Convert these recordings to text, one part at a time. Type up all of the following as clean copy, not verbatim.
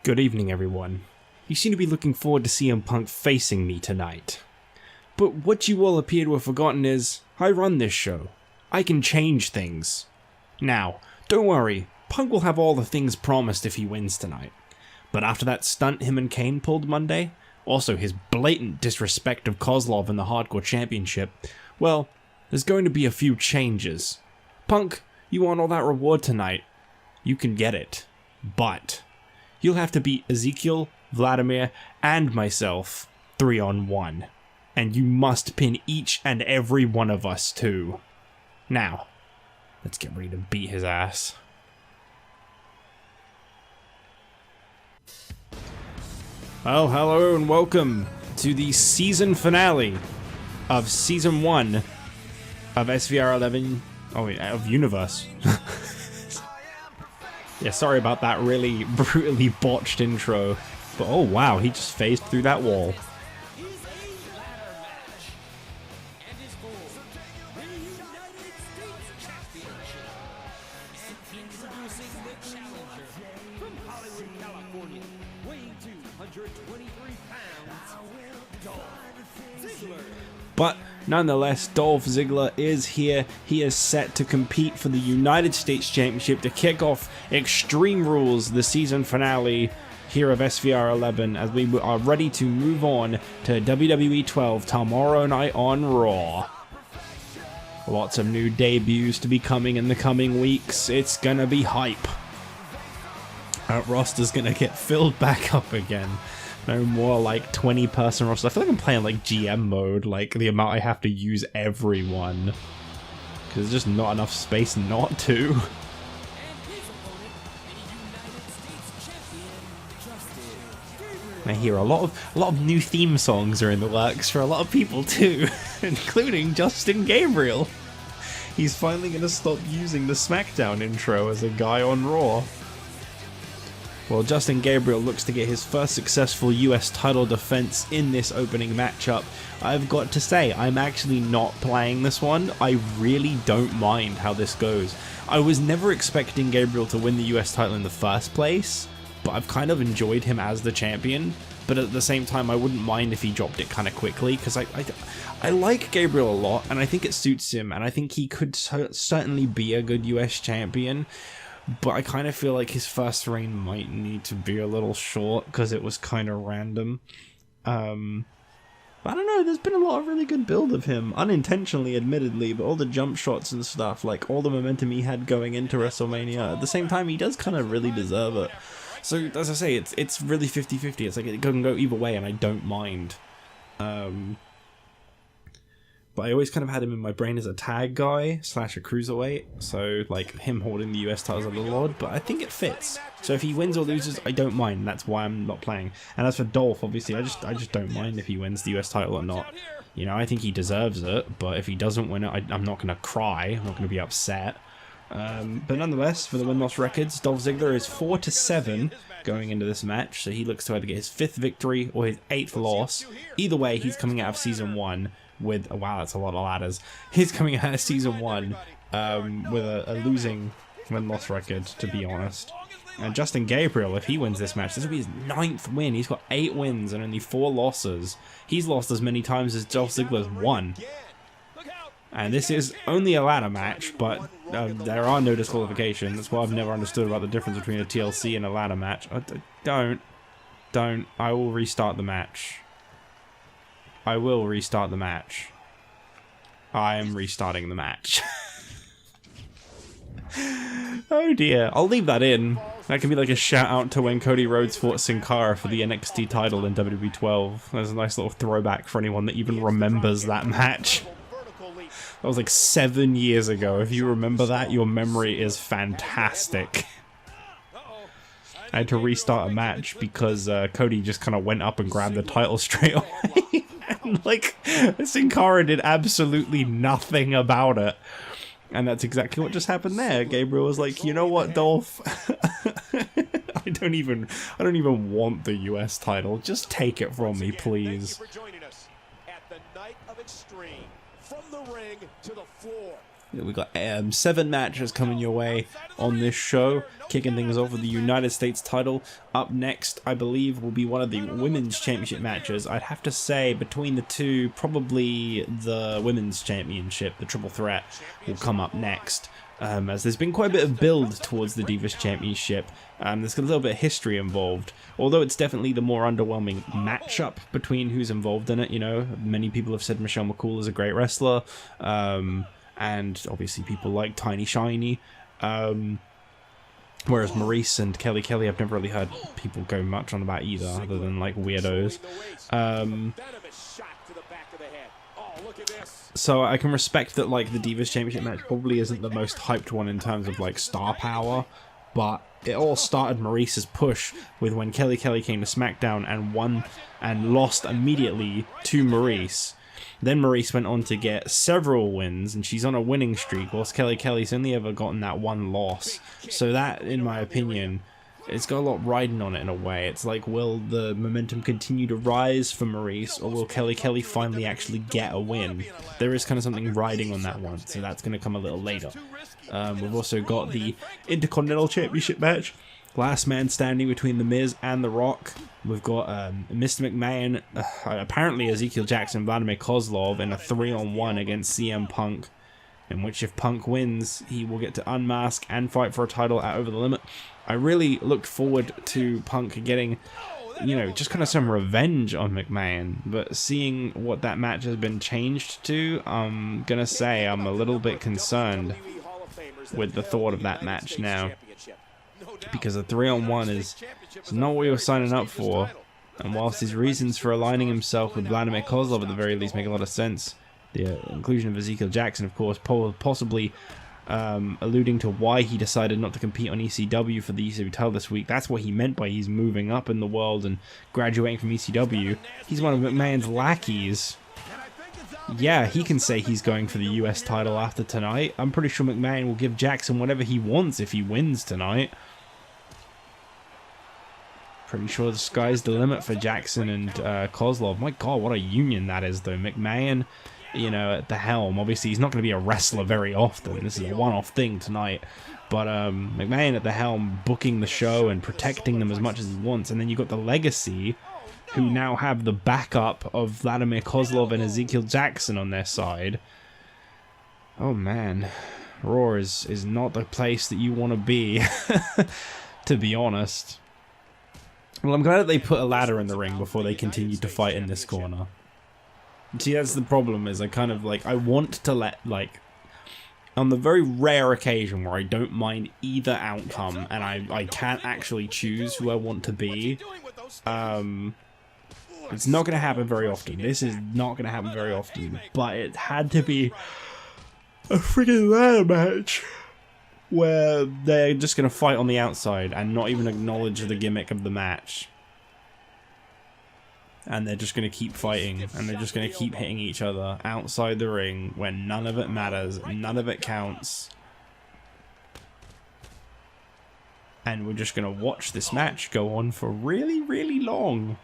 Good evening, everyone. You seem to be looking forward to CM Punk facing me tonight. But what you all appear to have forgotten is, I run this show. I can change things. Now, don't worry, Punk will have all the things promised if he wins tonight. But after that stunt him and Kane pulled Monday, also his blatant disrespect of Kozlov in the Hardcore Championship, well, there's going to be a few changes. Punk, you want all that reward tonight? You can get it. But you'll have to beat Ezekiel, Vladimir, and myself 3-on-1. And you must pin each and every one of us too. Now, let's get ready to beat his ass. Well, hello and welcome to the season finale of Season 1 of SVR 11... Oh wait, of Universe. Yeah, sorry about that really brutally botched intro. But oh wow, he just phased through that wall. But nonetheless, Dolph Ziggler is here. He is set to compete for the United States Championship to kick off Extreme Rules, the season finale here of SVR 11, as we are ready to move on to WWE 12 tomorrow night on Raw. Lots of new debuts to be coming in the coming weeks. It's gonna be hype. Our roster's gonna get filled back up again. No more like 20-person roster. I feel like I'm playing like GM mode, like the amount I have to use everyone. Because there's just not enough space not to. I hear a lot of new theme songs are in the works for a lot of people too, including Justin Gabriel. He's finally going to stop using the SmackDown intro as a guy on Raw. Well, Justin Gabriel looks to get his first successful US title defense in this opening matchup. I've got to say, I'm actually not playing this one. I really don't mind how this goes. I was never expecting Gabriel to win the US title in the first place, but I've kind of enjoyed him as the champion. But at the same time, I wouldn't mind if he dropped it kind of quickly, because I like Gabriel a lot, and I think it suits him, and I think he could certainly be a good US champion. But I kind of feel like his first reign might need to be a little short because it was kind of random. But I don't know, there's been a lot of really good build of him, unintentionally admittedly, but all the jump shots and stuff, like all the momentum he had going into WrestleMania, at the same time he does kind of really deserve it. So as I say, it's really 50-50, it's like it can go either way and I don't mind. But I always kind of had him in my brain as a tag guy / a cruiserweight, so like him holding the US titles a little odd, but I think it fits. So if he wins or loses, I don't mind, and that's why I'm not playing. And as for Dolph, obviously, I just don't mind if he wins the US title or not. You know, I think he deserves it, but if he doesn't win it, I'm not going to cry, I'm not going to be upset. But nonetheless, for the win-loss records, Dolph Ziggler is 4-7 going into this match, so he looks to either get his 5th victory or his 8th loss. Either way, he's coming out of Season 1 with, oh, wow, that's a lot of ladders. He's coming out of Season 1 with a losing win-loss record, to be honest. And Justin Gabriel, if he wins this match, this will be his 9th win. He's got 8 wins and only 4 losses. He's lost as many times as Dolph Ziggler's won. And this is only a ladder match, but there are no disqualifications. That's what I've never understood about the difference between a TLC and a ladder match. Don't. I will restart the match. I will restart the match. I am restarting the match. Oh dear. I'll leave that in. That can be like a shout out to when Cody Rhodes fought Sin Cara for the NXT title in WWE 12. There's a nice little throwback for anyone that even remembers that match. That was like 7 years ago. If you remember that, your memory is fantastic. I had to restart a match because Cody just kind of went up and grabbed the title straight away. And like, Sin Cara did absolutely nothing about it. And that's exactly what just happened there. Gabriel was like, you know what, Dolph? I don't even want the US title. Just take it from me, please. We got 7 matches coming your way on this show. Kicking things off with the United States title. Up next, I believe, will be one of the Women's Championship matches. I'd have to say, between the two, probably the Women's Championship, the Triple Threat, will come up next. As there's been quite a bit of build towards the Divas Championship. There's a little bit of history involved, although it's definitely the more underwhelming matchup between who's involved in it. You know, many people have said Michelle McCool is a great wrestler, and obviously people like Tiny Shiny. Whereas Maryse and Kelly Kelly, I've never really heard people go much on about either, other than like weirdos. So I can respect that like the Divas Championship match probably isn't the most hyped one in terms of like star power, but it all started Maryse's push with when Kelly Kelly came to SmackDown and won and lost immediately to Maryse. Then Maryse went on to get several wins, and she's on a winning streak, whilst Kelly Kelly's only ever gotten that one loss. So that, in my opinion, it's got a lot riding on it in a way. It's like, will the momentum continue to rise for Maryse, or will Kelly Kelly finally actually get a win? There is kind of something riding on that one, so that's going to come a little later. We've also got the Intercontinental Championship match. Last man standing between The Miz and The Rock. We've got Mr. McMahon, apparently Ezekiel Jackson, Vladimir Kozlov in a 3-on-1 against CM Punk, in which if Punk wins, he will get to unmask and fight for a title at Over the Limit. I really looked forward to Punk getting, you know, just kind of some revenge on McMahon, but seeing what that match has been changed to, I'm gonna say I'm a little bit concerned with the thought of that match now. Because a 3-on-1 is not what we were signing up for, and whilst his reasons for aligning himself with Vladimir Kozlov at the very least make a lot of sense, the inclusion of Ezekiel Jackson, of course, possibly alluding to why he decided not to compete on ECW for the ECW title this week. That's what he meant by he's moving up in the world and graduating from ECW. He's one of McMahon's lackeys. Yeah, he can say he's going for the US title after tonight. I'm pretty sure McMahon will give Jackson whatever he wants if he wins tonight. Pretty sure the sky's the limit for Jackson and Kozlov. My God, what a union that is, though. McMahon, you know, at the helm. Obviously, he's not going to be a wrestler very often. This is a one-off thing tonight. But McMahon at the helm, booking the show and protecting them as much as he wants. And then you've got the Legacy, who now have the backup of Vladimir Kozlov and Ezekiel Jackson on their side. Oh, man. Raw is not the place that you want to be, to be honest. Well, I'm glad that they put a ladder in the ring before they continued to fight in this corner. See, that's the problem, is I kind of, like, I want to let, like, on the very rare occasion where I don't mind either outcome, and I can't actually choose who I want to be, it's not going to happen very often. This is not going to happen very often, but it had to be a freaking ladder match where they're just going to fight on the outside and not even acknowledge the gimmick of the match. And they're just going to keep fighting, and they're just going to keep hitting each other outside the ring when none of it matters, none of it counts. And we're just going to watch this match go on for really, really long.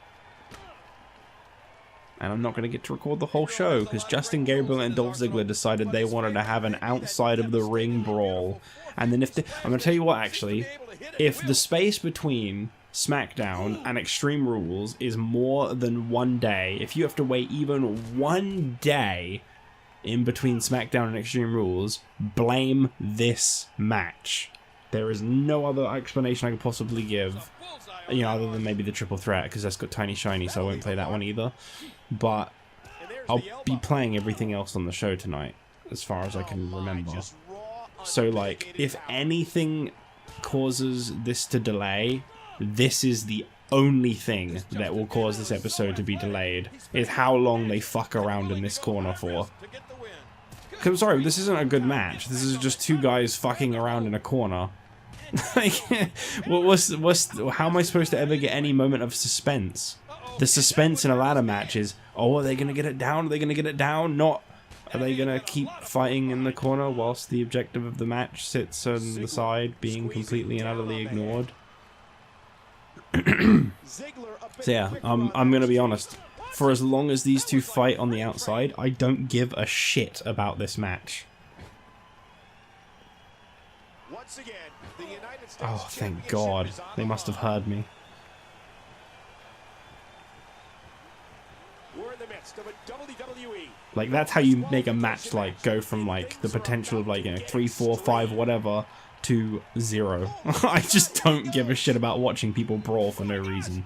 And I'm not going to get to record the whole show because Justin Gabriel and Dolph Ziggler decided they wanted to have an outside of the ring brawl. And then I'm going to tell you what, actually, if the space between SmackDown and Extreme Rules is more than 1 day, if you have to wait even 1 day in between SmackDown and Extreme Rules, blame this match. There is no other explanation I could possibly give, you know, other than maybe the Triple Threat, because that's got Tiny Shiny, so I won't play that one either. But I'll be playing everything else on the show tonight, as far as I can remember. So, like, if anything causes this to delay, this is the only thing that will cause this episode to be delayed, is how long they fuck around in this corner for. Because, I'm sorry, this isn't a good match. This is just two guys fucking around in a corner. Like, how am I supposed to ever get any moment of suspense? The suspense in a ladder match is, oh, are they going to get it down? Are they going to get it down? Not, are they going to keep fighting in the corner whilst the objective of the match sits on the side, being completely and utterly ignored? So yeah, I'm going to be honest. For as long as these two fight on the outside, I don't give a shit about this match. Once again, the United States Oh, thank God. They must have heard me. We're in the midst of a WWE. Like, that's how you make a match, like, go from, like, the potential of, like, you know, 3, 4, 5, whatever, to 0. I just don't give a shit about watching people brawl for no reason.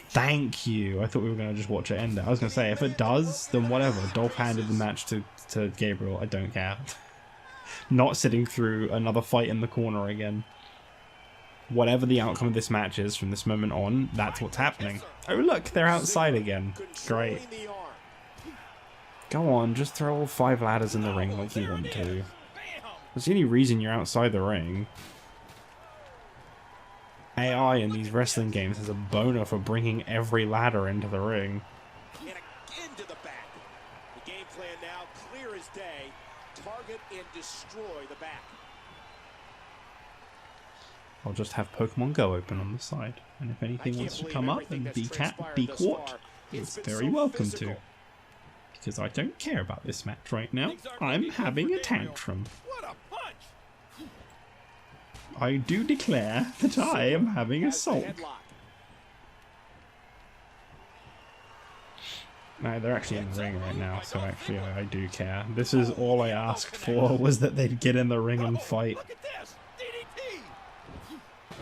Thank you. I thought we were going to just watch it end it. I was going to say, if it does, then whatever. Dolph handed the match to Gabriel. I don't care. Not sitting through another fight in the corner again. Whatever the outcome of this match is from this moment on, that's what's happening. Oh look, they're outside again. Great. Go on, just throw all 5 ladders in the ring like you want to. That's the only reason you're outside the ring. AI in these wrestling games has a boner for bringing every ladder into the ring. And again to the back. The game plan now clear as day. Target and destroy the back. I'll just have Pokemon Go open on the side, and if anything wants to come up and be caught, it's very welcome to. Because I don't care about this match right now. I'm having a tantrum. I do declare that I am having a sulk. No, they're actually in the ring right now, so actually I do care. This is all I asked for, was that they'd get in the ring and fight.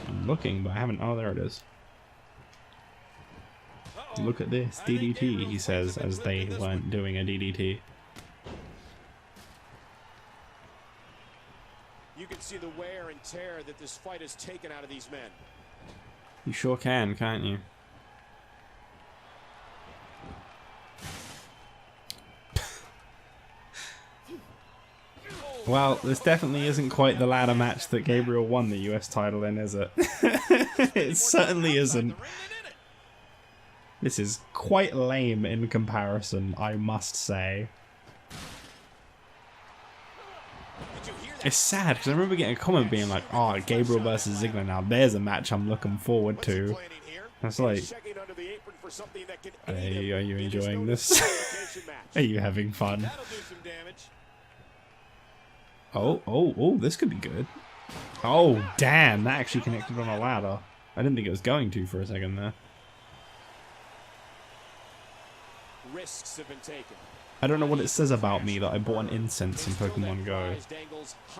I'm looking, but I haven't. Oh, there it is. Look at this, DDT, he says, as they weren't doing a DDT. You can see the wear and tear that this fight has taken out of these men. You sure can, can't you? Well, this definitely isn't quite the ladder match that Gabriel won the US title in, is it? It certainly isn't. This is quite lame in comparison, I must say. It's sad, because I remember getting a comment being like, oh, Gabriel versus Ziggler now, there's a match I'm looking forward to. That's like, hey, are you enjoying this? Are you having fun? Oh, this could be good. Oh, damn, that actually connected on a ladder. I didn't think it was going to for a second there. Risks have been taken. I don't know what it says about me that I bought an incense in Pokemon Go.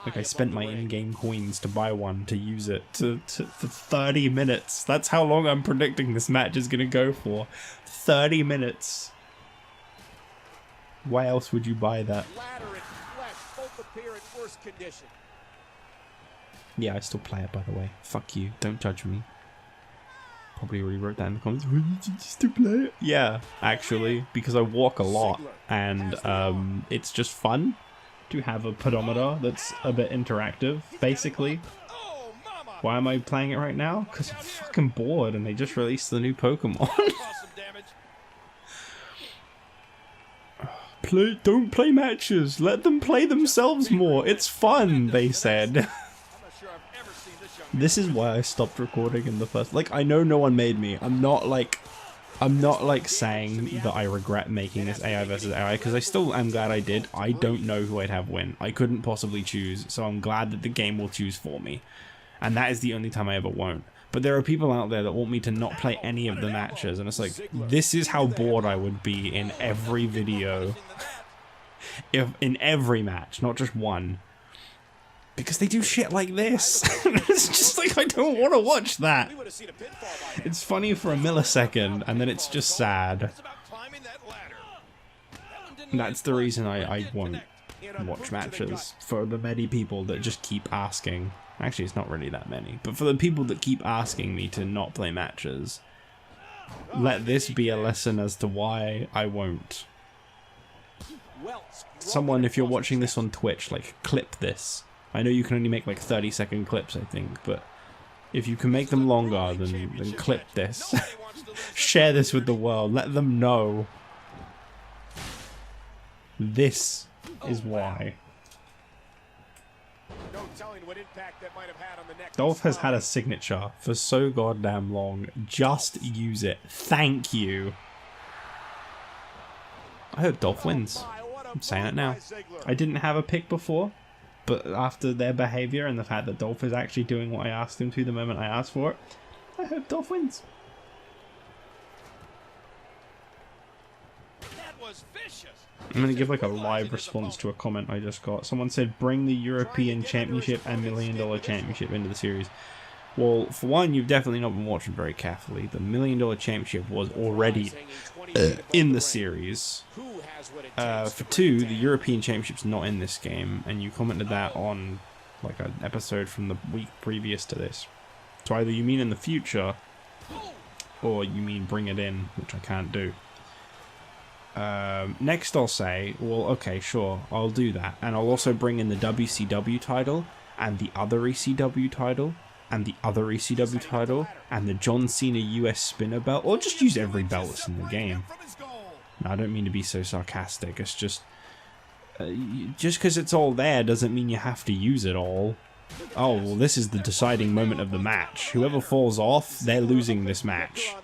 Like, I spent my in-game coins to buy one to use it for 30 minutes. That's how long I'm predicting this match is going to go for. 30 minutes. Why else would you buy that? Yeah, I still play it, by the way. Fuck you. Don't judge me. Probably already wrote that in the comments. Just to play it? Yeah, actually, because I walk a lot, and it's just fun to have a pedometer that's a bit interactive, basically. Why am I playing it right now? Because I'm fucking bored, and they just released the new Pokemon. Don't play matches. Let them play themselves more. It's fun, they said. This is why I stopped recording in the first. Like, I know no one made me. I'm not like saying that I regret making this AI versus AI, because I still am glad I did. I don't know who I'd have win. I couldn't possibly choose, so I'm glad that the game will choose for me. And that is the only time I ever won't. But there are people out there that want me to not play any of the matches, and it's like, this is how bored I would be in every video. If in every match, not just one. Because they do shit like this. It's just like, I don't want to watch that. It's funny for a millisecond, and then it's just sad. And that's the reason I won't watch matches. For the many people that just keep asking. Actually, it's not really that many. But for the people that keep asking me to not play matches, let this be a lesson as to why I won't. Someone, if you're watching this on Twitch, like, clip this. I know you can only make like 30-second clips, I think, but if you can make them longer, then clip this. Share this with the world. Let them know. This is why. Dolph has had a signature for so goddamn long. Just use it. Thank you. I hope Dolph wins. I'm saying it now. I didn't have a pick before, But after their behavior and the fact that Dolph is actually doing what I asked him to the moment I asked for it, I hope Dolph wins. That was vicious. I'm going to give like a live response to a comment I just got. Someone said, bring the European Championship and $1 Million Championship into the series. Well, for one, you've definitely not been watching very carefully. The $1 Million Championship was already in the series. For two, the European Championship's not in this game, and you commented that on like an episode from the week previous to this. So either you mean in the future, or you mean bring it in, which I can't do. Next I'll say, well, okay, sure, I'll do that. And I'll also bring in the WCW title, and the other ECW title, and the other ECW title, and the John Cena US spinner belt, or just use every belt that's in the game. No, I don't mean to be so sarcastic, it's just because it's all there doesn't mean you have to use it all. Oh, well, this is the deciding moment of the match. Whoever falls off, they're losing this match.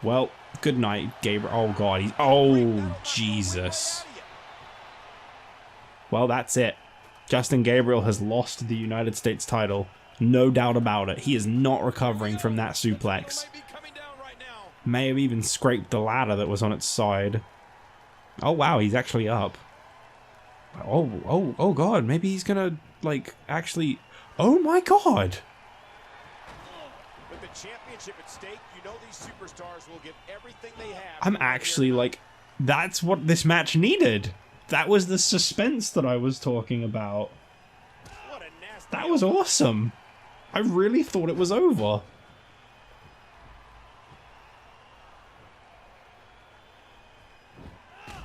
Well, good night, Gabriel. Oh, God. Oh, Jesus. Well, that's it. Justin Gabriel has lost the United States title. No doubt about it. He is not recovering from that suplex. May have even scraped the ladder that was on its side. Oh, wow. He's actually up. Oh, God. Maybe he's gonna, like, actually... Oh, my God. With the championship at stake, you know these superstars will give everything they have. I'm actually like, that's what this match needed. That was the suspense that I was talking about. That was awesome. I really thought it was over.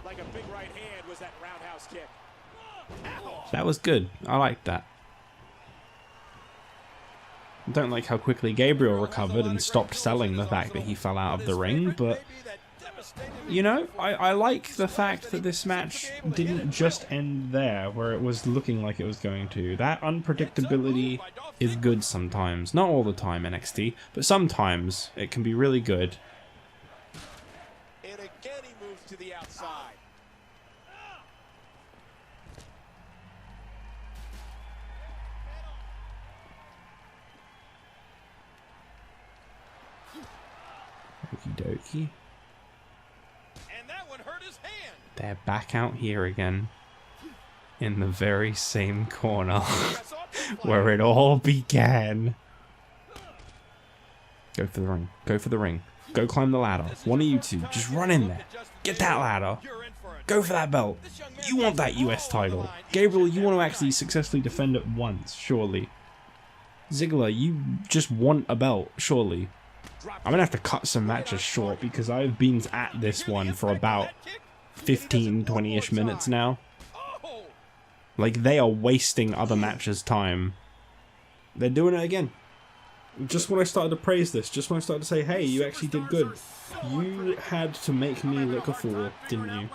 Like a big right hand was that roundhouse kick. That was good. I liked that. I don't like how quickly Gabriel recovered and stopped selling the fact that he fell out of the ring, but, you know, I like the fact that this match didn't just end there, where it was looking like it was going to. That unpredictability is good sometimes. Not all the time, NXT, but sometimes it can be really good. And again he moves to the outside. Okie dokie. And that one hurt his hand. They're back out here again. In the very same corner where it all began. Go for the ring. Go for the ring. Go climb the ladder. One of you two. Just run in there. Get that ladder. Go for that belt. You want that US title. Gabriel, you want to actually successfully defend it once, surely. Ziggler, you just want a belt, surely. I'm going to have to cut some matches short because I've been at this one for about 15, 20-ish minutes now. Like, they are wasting other matches' time. They're doing it again. Just when I started to praise this, just when I started to say, hey, you actually did good, you had to make me look a fool, didn't you?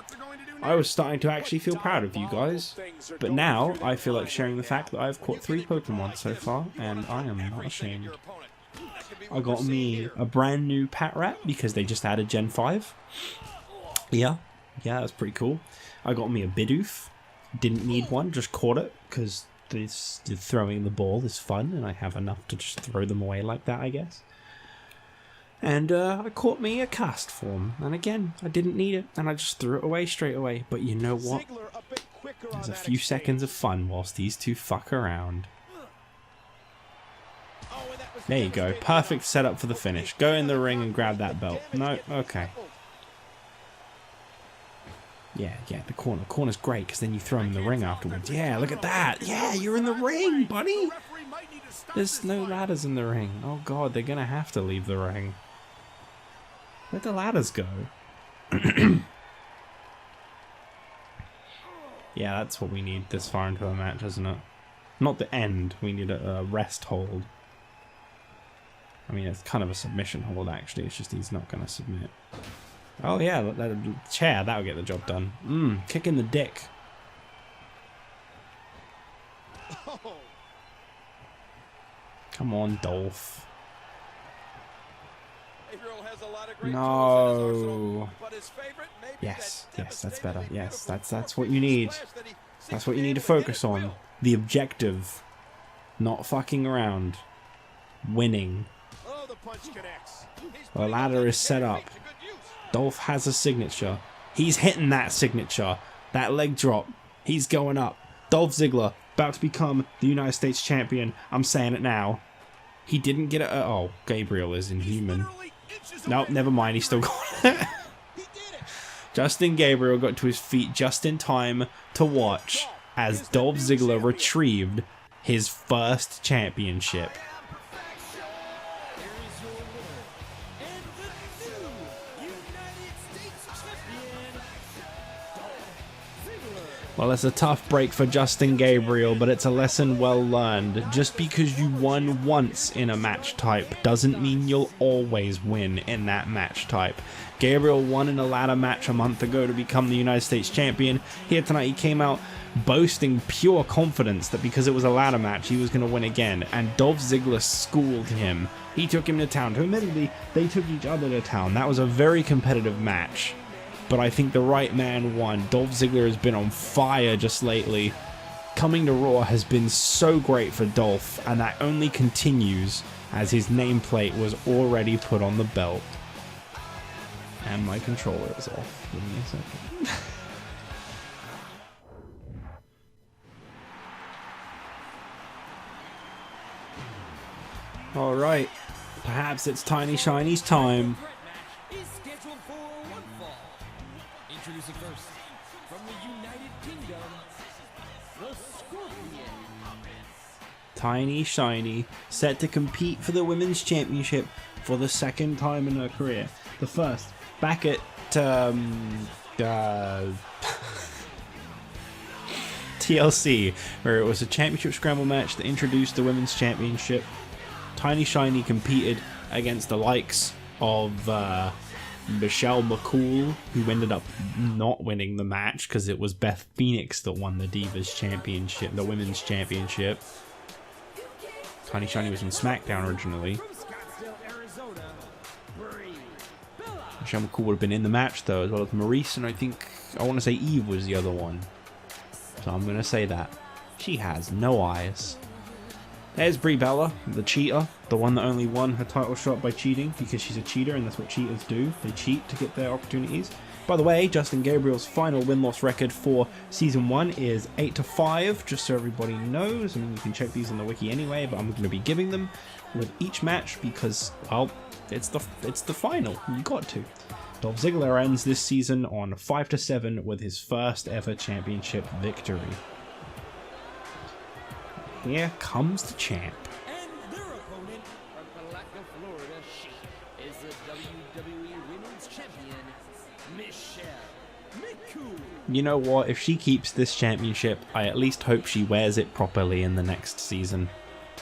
I was starting to actually feel proud of you guys. But now, I feel like sharing the fact that I've caught 3 Pokemon so far, and I am not ashamed. I got me a brand new Pat Rat because they just added Gen 5. Yeah, that's pretty cool. I got me a Bidoof. Didn't need one, just caught it because throwing the ball is fun and I have enough to just throw them away like that, I guess. And I caught me a cast form, and again, I didn't need it and I just threw it away straight away. But you know what? There's a few seconds of fun whilst these two fuck around. There you go. Perfect setup for the finish. Go in the ring and grab that belt. No? Okay. Yeah, the corner. Corner's great because then you throw him in the ring afterwards. Yeah, look at that. Yeah, you're in the ring, buddy. There's no ladders in the ring. Oh, God, they're going to have to leave the ring. Where'd the ladders go? Yeah, that's what we need this far into a match, isn't it? Not the end. We need a rest hold. I mean, it's kind of a submission hold, actually. It's just he's not going to submit. Oh, yeah, that chair. That'll get the job done. Kick in the dick. Come on, Dolph. No. Yes, that's better. Yes, that's what you need. That's what you need to focus on. The objective. Not fucking around. Winning. The ladder is set up. Dolph has a signature. He's hitting that signature. That leg drop. He's going up. Dolph Ziggler about to become the United States champion. I'm saying it now. He didn't get it. Oh, Gabriel is inhuman. Nope, never mind. He's still got it. Justin Gabriel got to his feet just in time to watch as Dolph Ziggler retrieved his first championship. Well, it's a tough break for Justin Gabriel, but it's a lesson well learned. Just because you won once in a match type doesn't mean you'll always win in that match type. Gabriel won in a ladder match a month ago to become the United States champion. Here tonight he came out boasting pure confidence that because it was a ladder match he was going to win again, and Dolph Ziggler schooled him. He took him to town. Admittedly, they took each other to town. That was a very competitive match. But I think the right man won. Dolph Ziggler has been on fire just lately. Coming to Raw has been so great for Dolph, and that only continues as his nameplate was already put on the belt. And my controller is off. Give me a second. Alright, perhaps it's Tiny Shiny's time. Introducing first, from the United Kingdom, the Scorpion. Tiny Shiny, set to compete for the Women's Championship for the second time in her career. The first, back at TLC, where it was a championship scramble match that introduced the Women's Championship. Tiny Shiny competed against the likes of McCool, who ended up not winning the match because it was Beth Phoenix that won the Divas Championship, the Women's Championship. Tiny Shiny was in SmackDown originally. McCool would have been in the match though, as well as Maryse, and I want to say Eve was the other one. So I'm going to say that. She has no eyes. There's Brie Bella, the cheater, the one that only won her title shot by cheating because she's a cheater and that's what cheaters do. They cheat to get their opportunities. By the way, Justin Gabriel's final win-loss record for Season 1 is 8-5, just so everybody knows. I mean, you can check these on the wiki anyway, but I'm going to be giving them with each match because, well, it's the final. You got to. Dolph Ziggler ends this season on 5-7 with his first ever championship victory. Here comes the champ. And their opponent from Palatka, Florida, she is the WWE Women's Champion, McCool. You know what? If she keeps this championship, I at least hope she wears it properly in the next season.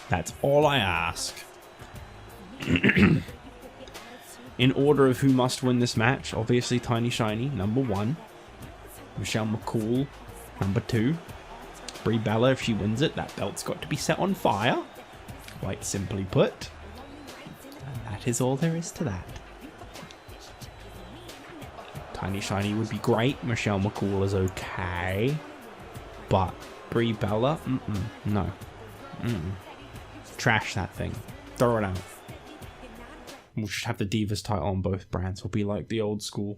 That's all I ask. In order of who must win this match, obviously Tiny Shiny, number 1. McCool, number 2. Brie Bella, if she wins it, that belt's got to be set on fire. Quite simply put. And that is all there is to that. Tiny Shiny would be great. McCool is okay. But Brie Bella? No. Trash that thing. Throw it out. We should have the Divas title on both brands. We'll be like the old school.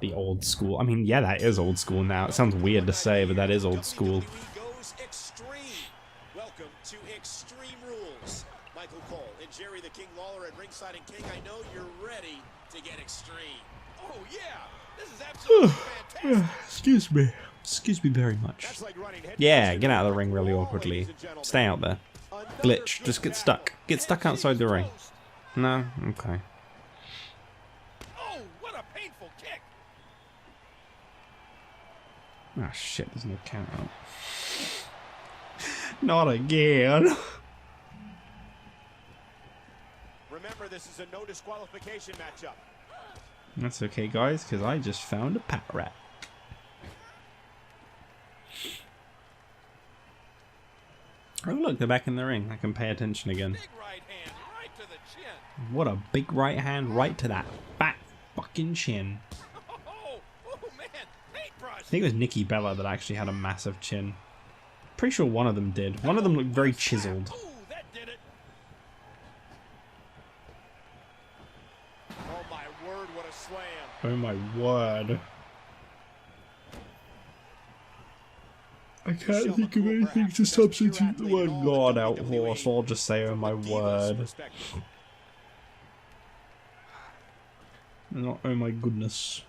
The old school. I mean, yeah, that is old school now. It sounds weird to say, but that is old school. Welcome to Extreme Rules. Michael Cole and Jerry the King Lawler at ringside, and King, I know you're ready to get extreme. Oh yeah, this is absolutely fantastic. Excuse me. Excuse me very much. Yeah, get out of the ring really awkwardly. Stay out there. Glitch. Just get stuck. Get stuck outside the ring. No? Okay. Oh, what a painful kick. Oh shit, there's no count out. Not again. Remember, this is a no disqualification matchup. That's okay, guys, because I just found a pat rat. Oh look, they're back in the ring. I can pay attention again. Big right hand right to the chin. What a big right hand right to that fat fucking chin. Oh man, paintbrush. think it was Nikki Bella that actually had a massive chin. Pretty sure one of them did. One of them looked very chiseled. Ooh, that did it. Oh my word, what a slam. Oh my word. I can't think of anything to substitute the word God out for, so I'll just say oh my word. Not oh my goodness.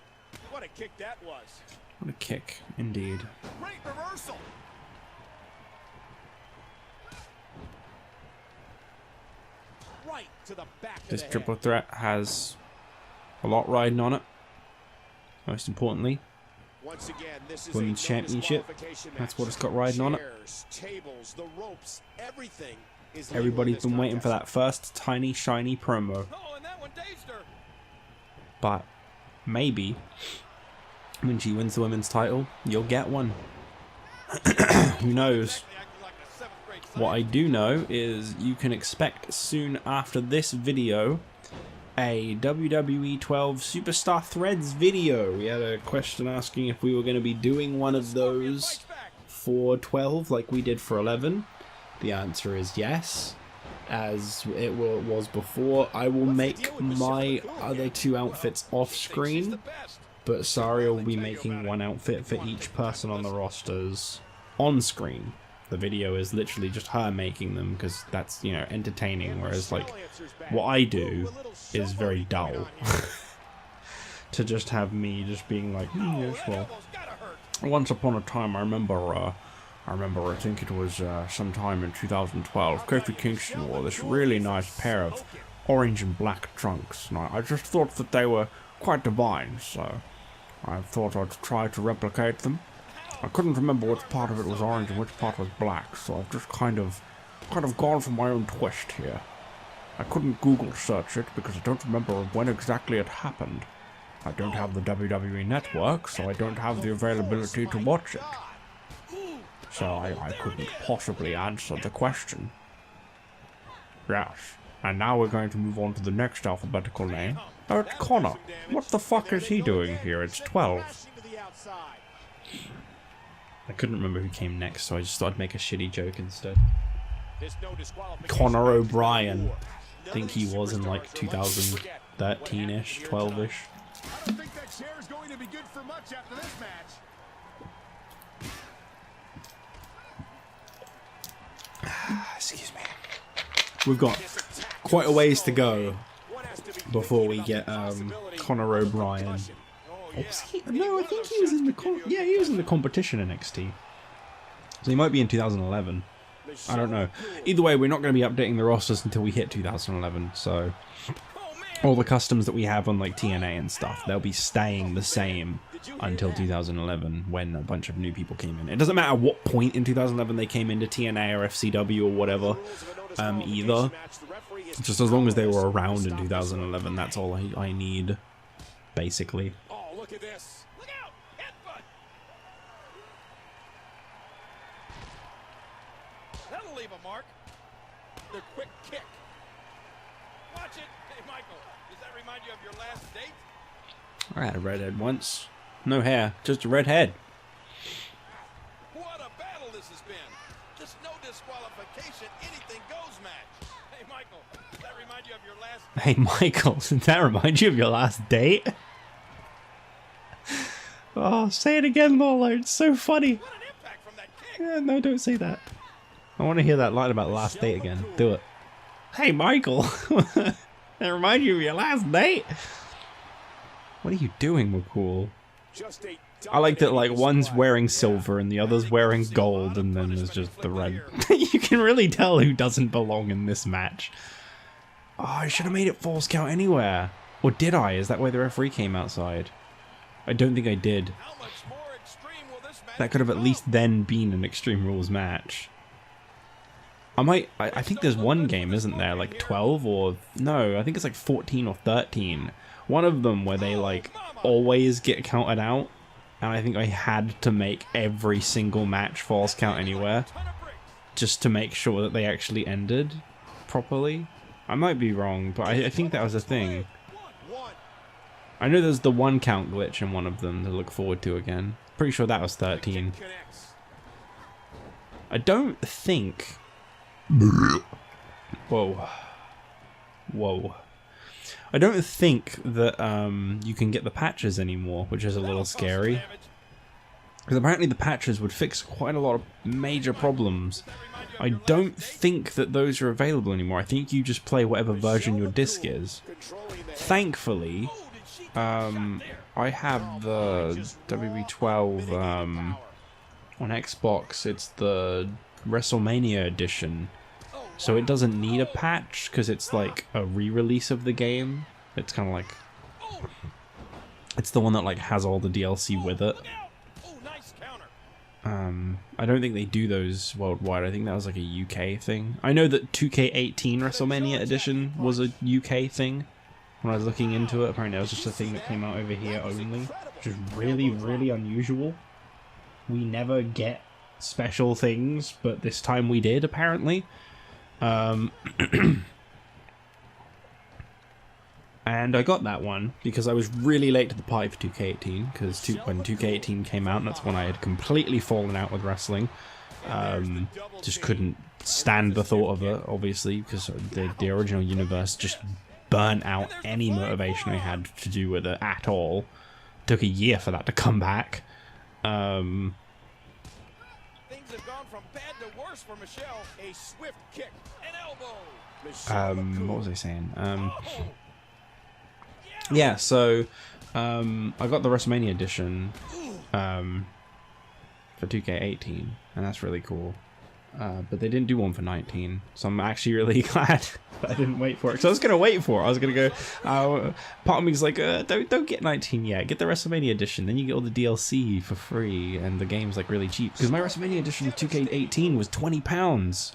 What a kick that was. What a kick, indeed. Great reversal. Right to the back of This the triple head. threat has a lot riding on it. Most importantly, Once again, this is Women's a Championship. no-disqualification That's match. what it's got riding on it. Chairs, tables, the ropes, everything is legal in Everybody's this been waiting for contest. that first tiny, shiny promo. Oh, and that one dazed her. But maybe when she wins the women's title, you'll get one. Who knows? What I do know is you can expect soon after this video a WWE 12 Superstar Threads video. We had a question asking if we were going to be doing one of those for 12 like we did for 11. The answer is yes. As it was before, I will make my other two outfits off screen, but Saria will be making one outfit for each person on the rosters on screen. The video is literally just her making them because that's, you know, entertaining, whereas like what I do is very dull. To just have me just being like, yes, well, once upon a time I remember I think it was sometime in 2012, Kofi Kingston wore this really nice pair of orange and black trunks, and I just thought that they were quite divine, so I thought I'd try to replicate them. I couldn't remember which part of it was orange and which part was black, so I've just kind of gone for my own twist here. I couldn't Google search it because I don't remember when exactly it happened. I don't have the WWE Network, so I don't have the availability to watch it. So I couldn't possibly answer the question. Yes, and now we're going to move on to the next alphabetical name. Oh, it's Connor. What the fuck is he doing here? It's 12. I couldn't remember who came next, so I just thought I'd make a shitty joke instead. Connor O'Brien. I think he was in like 2013-ish, 12-ish. I don't think that chair is going to be good for much after this match. Excuse me. We've got quite a ways to go before we get Connor O'Brien. No, I think he was in the he was in the competition in NXT. So he might be in 2011. I don't know. Either way, we're not going to be updating the rosters until we hit 2011. So all the customs that we have on like TNA and stuff, they'll be staying the same until 2011 when a bunch of new people came in. It doesn't matter what point in 2011 they came into TNA or FCW or whatever, either. Just as long as they were around in 2011, that's all I need, basically. Oh, look at this. Look out! Headbutt! That'll leave a mark. The quick kick. Watch it. Hey, Michael, does that remind you of your last date? I had a redhead once. No hair, just a red head. What a battle this has been. Just no disqualification, anything goes match. Hey, Michael, does that remind you of your last Hey, Michael, does that remind you of your last date? Oh, say it again, Lola. It's so funny. What an impact from that kick. Yeah, no, don't say that. I want to hear that line about the last date again. Do it. Hey, Michael. That remind you of your last date? What are you doing, McCool? Just a I like that, like, one's wearing silver and the other's wearing gold, and then there's just the red. You can really tell who doesn't belong in this match. Oh, I should have made it false count anywhere. Or did I? Is that why the referee came outside? I don't think I did. How much more extreme will this match That could have at least then been an Extreme Rules match. I think there's one game, isn't there? Like 12 or... No, I think it's like 14 or 13. One of them where they, like, always get counted out. And I think I had to make every single match false count anywhere. Just to make sure that they actually ended properly. I might be wrong, but I think that was a thing. I know there's the 1 count glitch in one of them to look forward to again. Pretty sure that was 13. I don't think... Whoa. Whoa. I don't think that you can get the patches anymore, which is a little scary. Because apparently the patches would fix quite a lot of major problems. I don't think that those are available anymore. I think you just play whatever version your disc is. Thankfully, I have the WB12 on Xbox. It's the WrestleMania edition. So it doesn't need a patch because it's like a re-release of the game. It's kind of like... It's the one that like has all the DLC with it. I don't think they do those worldwide. I think that was like a UK thing. I know that 2K18 WrestleMania edition was a UK thing. When I was looking into it, apparently that was just a thing that came out over here only. Which is really, really unusual. We never get special things, but this time we did, apparently. And I got that one because I was really late to the party for 2K18, because when 2K18 came out, that's when I had completely fallen out with wrestling. Just couldn't stand the thought of it, obviously, because the original universe just burnt out any motivation I had to do with it at all. Took a year for that to come back. Things have gone from bad to worse for Michelle. A swift kick, an elbow. What was I saying? Yeah, so I got the WrestleMania edition for 2K18, and that's really cool. But they didn't do one for 19, so I'm actually really glad that I didn't wait for it. So I was gonna wait for it. I was gonna go. Part of me's like, don't get 19 yet. Get the WrestleMania edition, then you get all the DLC for free, and the game's like really cheap. Because my WrestleMania edition of 2K18 was £20.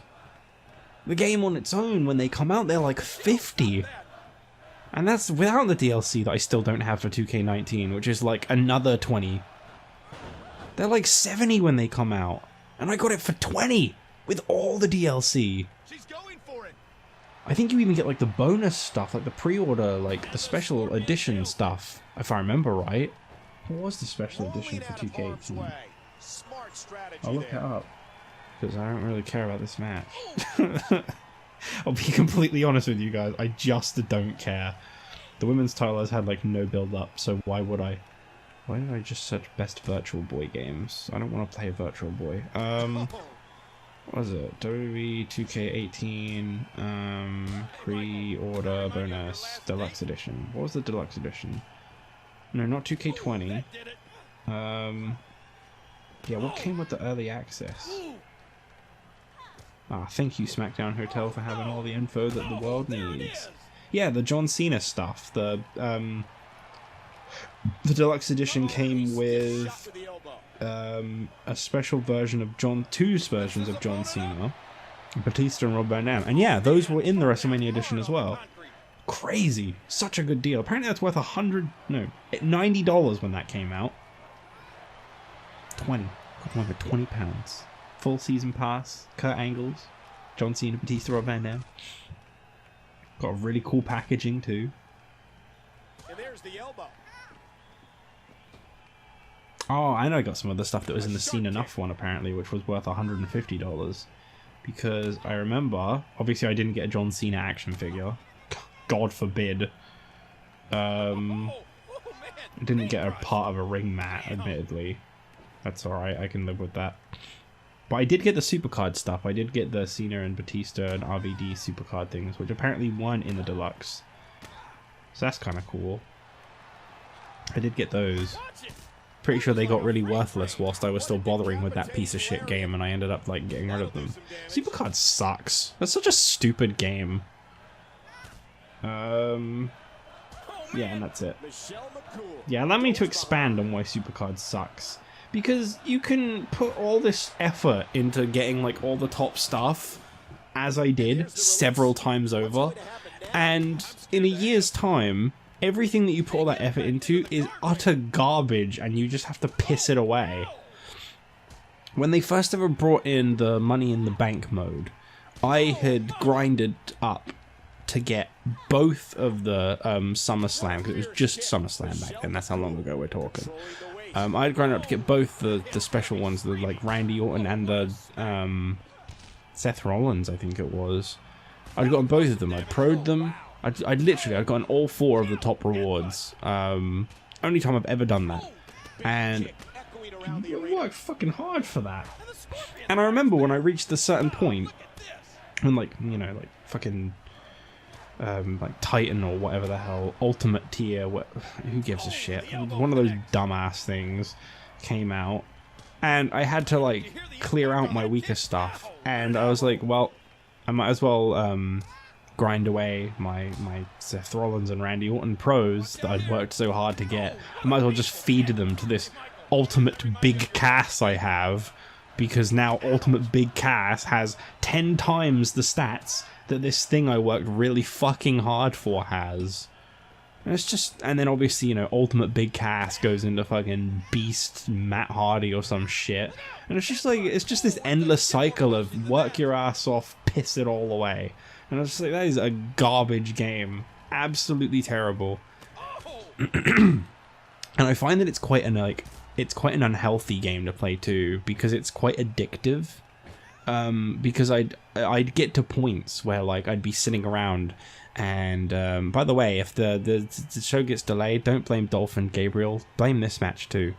The game on its own, when they come out, they're like 50. And that's without the DLC that I still don't have for 2K19, which is like another 20. They're like 70 when they come out. And I got it for 20 with all the DLC. She's going for it. I think you even get like the bonus stuff, like the pre-order, like the special edition stuff, if I remember right. What was the special edition for 2K18? I'll look it up, because I don't really care about this match. I'll be completely honest with you guys, I just don't care. The women's title has had like no build up, so why would I? Why did I just search best Virtual Boy games? I don't want to play Virtual Boy. What was it? WWE 2K18 pre-order bonus deluxe edition. What was the deluxe edition? No, not 2K20. Yeah, what came with the early access? Ah, thank you, SmackDown Hotel, for having all the info that the world needs. Yeah, the John Cena stuff. The deluxe edition came with a special version of two versions of John Cena, Batista and Rob Van Dam. And yeah, those were in the WrestleMania edition as well. Crazy. Such a good deal. Apparently that's worth $90 when that came out. 20. Got one for £20. Full season pass, Kurt Angles, John Cena, Batista, Rob Van Dam. Got a really cool packaging too. And there's the elbow. Oh, and I got some of the stuff that was in the Seen Enough one apparently, which was worth $150. Because I remember, obviously I didn't get a John Cena action figure. God forbid. I didn't get a part of a ring mat, admittedly. That's alright, I can live with that. But I did get the supercard stuff. I did get the Cena and Batista and RVD supercard things, which apparently weren't in the deluxe. So that's kind of cool. I did get those. Pretty sure they got really worthless whilst I was still bothering with that piece of shit game, and I ended up like getting rid of them. Supercard sucks. That's such a stupid game. Yeah, and that's it. Yeah, allow me to expand on why Supercard sucks. Because you can put all this effort into getting like all the top stuff, as I did several times over, and in a year's time, everything that you put all that effort into is utter garbage and you just have to piss it away. When they first ever brought in the Money in the Bank mode, I had grinded up to get both of the SummerSlam, because it was just SummerSlam back then. That's how long ago we're talking. I'd grown up to get both the special ones, the like Randy Orton and the Seth Rollins, I think it was. I'd gotten both of them. I'd pro'd them. I'd gotten all 4 of the top rewards. Only time I've ever done that, and I worked fucking hard for that. And I remember when I reached a certain point, when like, you know, like fucking like Titan or whatever the hell, Ultimate Tier, who gives a shit? One of those dumbass things came out, and I had to like clear out my weaker stuff, and I was like, well, I might as well grind away my Seth Rollins and Randy Orton pros that I'd worked so hard to get. I might as well just feed them to this Ultimate Big Cass I have, because now Ultimate Big Cass has 10 times the stats that this thing I worked really fucking hard for has. And it's just, and then obviously, you know, Ultimate Big Cass goes into fucking Beast Matt Hardy or some shit. And it's just like, it's just this endless cycle of work your ass off, piss it all away. And I was just like, that is a garbage game. Absolutely terrible. And I find that it's quite an unhealthy game to play too, because it's quite addictive. Because I'd get to points where like I'd be sitting around, and by the way, if the show gets delayed, don't blame Dolph and Gabriel. Blame this match too.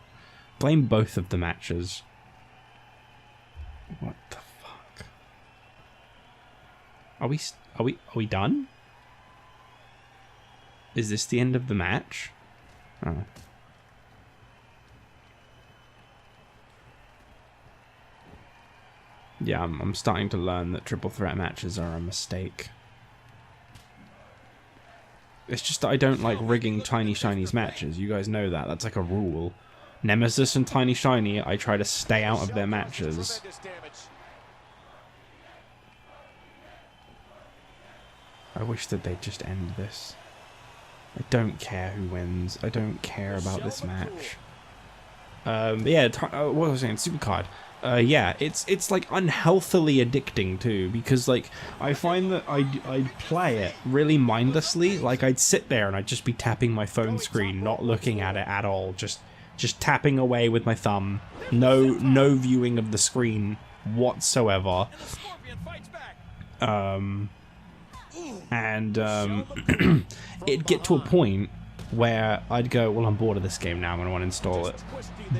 Blame both of the matches. What the fuck? Are we done? Is this the end of the match? Oh. Yeah, I'm starting to learn that triple threat matches are a mistake. It's just that I don't like rigging Tiny Shiny's matches. You guys know that. That's like a rule. Nemesis and Tiny Shiny, I try to stay out of their matches. I wish that they'd just end this. I don't care who wins. I don't care about this match. Yeah, what was I saying? Supercard. Yeah, it's like unhealthily addicting too, because like I find that I'd play it really mindlessly. Like I'd sit there and I'd just be tapping my phone screen, not looking at it at all, just tapping away with my thumb, no viewing of the screen whatsoever. It'd get to a point where I'd go, well, I'm bored of this game now, I'm gonna want to install it.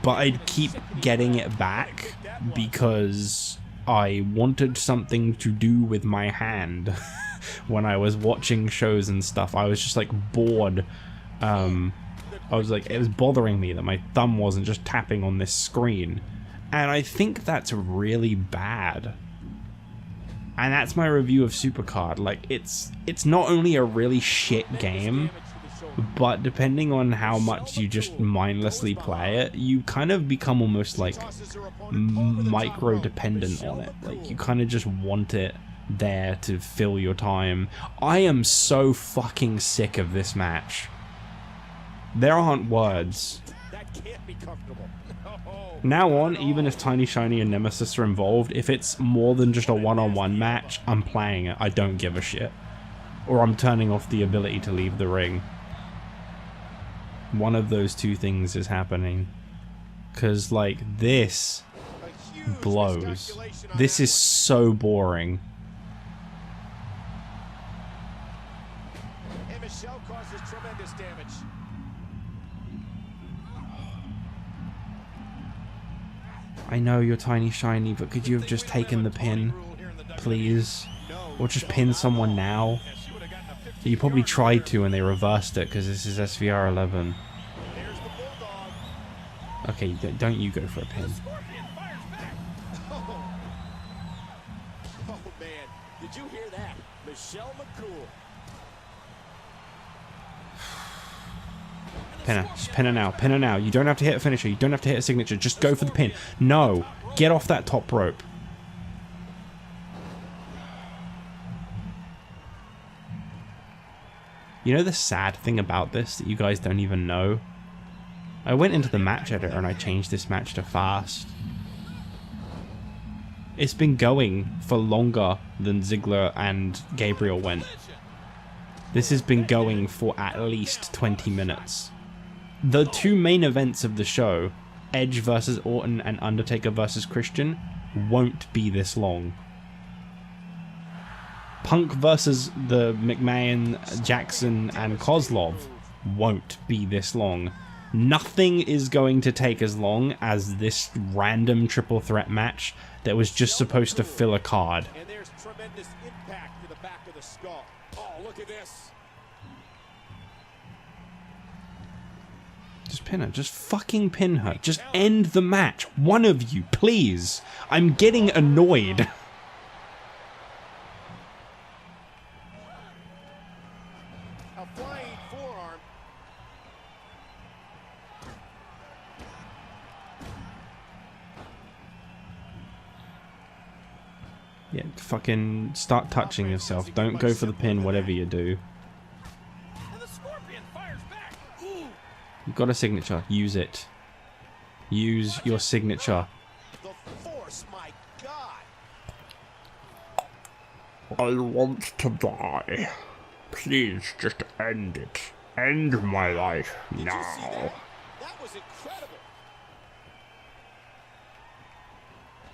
But I'd keep getting it back because I wanted something to do with my hand when I was watching shows and stuff. I was just like bored. I was like, it was bothering me that my thumb wasn't just tapping on this screen. And I think that's really bad. And that's my review of Supercard. Like, it's not only a really shit game, but depending on how much you just mindlessly play it, you kind of become almost like micro-dependent on it. Like, you kind of just want it there to fill your time. I am so fucking sick of this match. There aren't words. Now on, even if Tiny Shiny and Nemesis are involved, if it's more than just a one-on-one match, I'm playing it. I don't give a shit. Or I'm turning off the ability to leave the ring. One of those two things is happening. Because, like, this blows. This is so boring. And Michelle causes tremendous damage. I know you're Tiny Shiny, but could you have just taken the pin, please? Or just pin someone now? You probably tried to and they reversed it because this is SVR 11. Okay, don't you go for a pin. Oh man, did you hear that? Michelle McCool. Pin her. Just pin her now. Pin her now. You don't have to hit a finisher. You don't have to hit a signature. Just go for the pin. No. Get off that top rope. You know the sad thing about this that you guys don't even know? I went into the match editor and I changed this match to fast. It's been going for longer than Ziggler and Gabriel went. This has been going for at least 20 minutes. The two main events of the show, Edge versus Orton and Undertaker versus Christian, won't be this long. Punk versus the McMahon, Jackson and Kozlov won't be this long. Nothing is going to take as long as this random triple threat match that was just supposed to fill a card. And there's tremendous impact to the back of the skull. Oh, look at this. Just pin her. Just fucking pin her. Just end the match. One of you, please. I'm getting annoyed. A flying forearm. Yeah, fucking start touching yourself. Don't go for the pin, whatever you do. And the Scorpion fires back. Ooh. You've got a signature. Use it. Use your signature. The force, my God. I want to die. Please just end it. End my life Did you see now. that? That was incredible.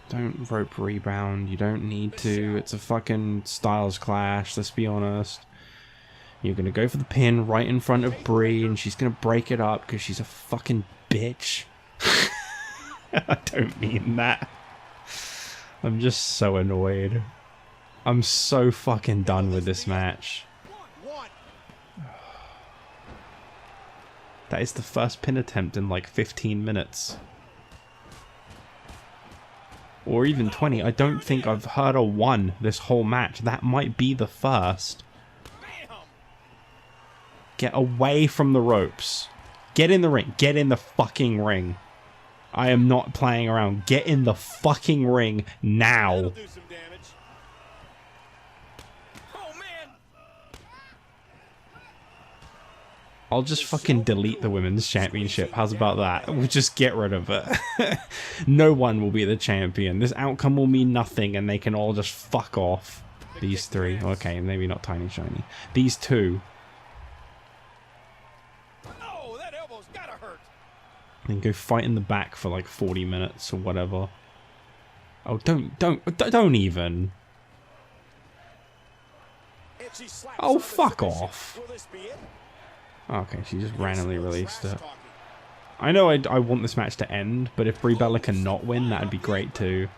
Don't rope rebound. You don't need to. It's a fucking styles clash, let's be honest. You're going to go for the pin right in front of Brie, and she's going to break it up because she's a fucking bitch. I don't mean that. I'm just so annoyed. I'm so fucking done with this match. One. That is the first pin attempt in like 15 minutes. Or even 20. I don't think I've heard a 1 this whole match. That might be the first. Bam. Get away from the ropes. Get in the ring. Get in the fucking ring. I am not playing around. Get in the fucking ring now. That'll do some damage. Oh, man. I'll just fucking delete the women's championship. How's about that? We'll just get rid of it. No one will be the champion. This outcome will mean nothing and they can all just fuck off. These three. Okay, maybe not Tiny Shiny. These two. Oh, that elbow's gotta hurt. And go fight in the back for like 40 minutes or whatever. Oh, don't even. And she slaps Oh, on the fuck submission. off. Will this be it? Okay, she just randomly released it. Trash talking. I know I want this match to end, but if Brie Bella can not win, that'd be great too.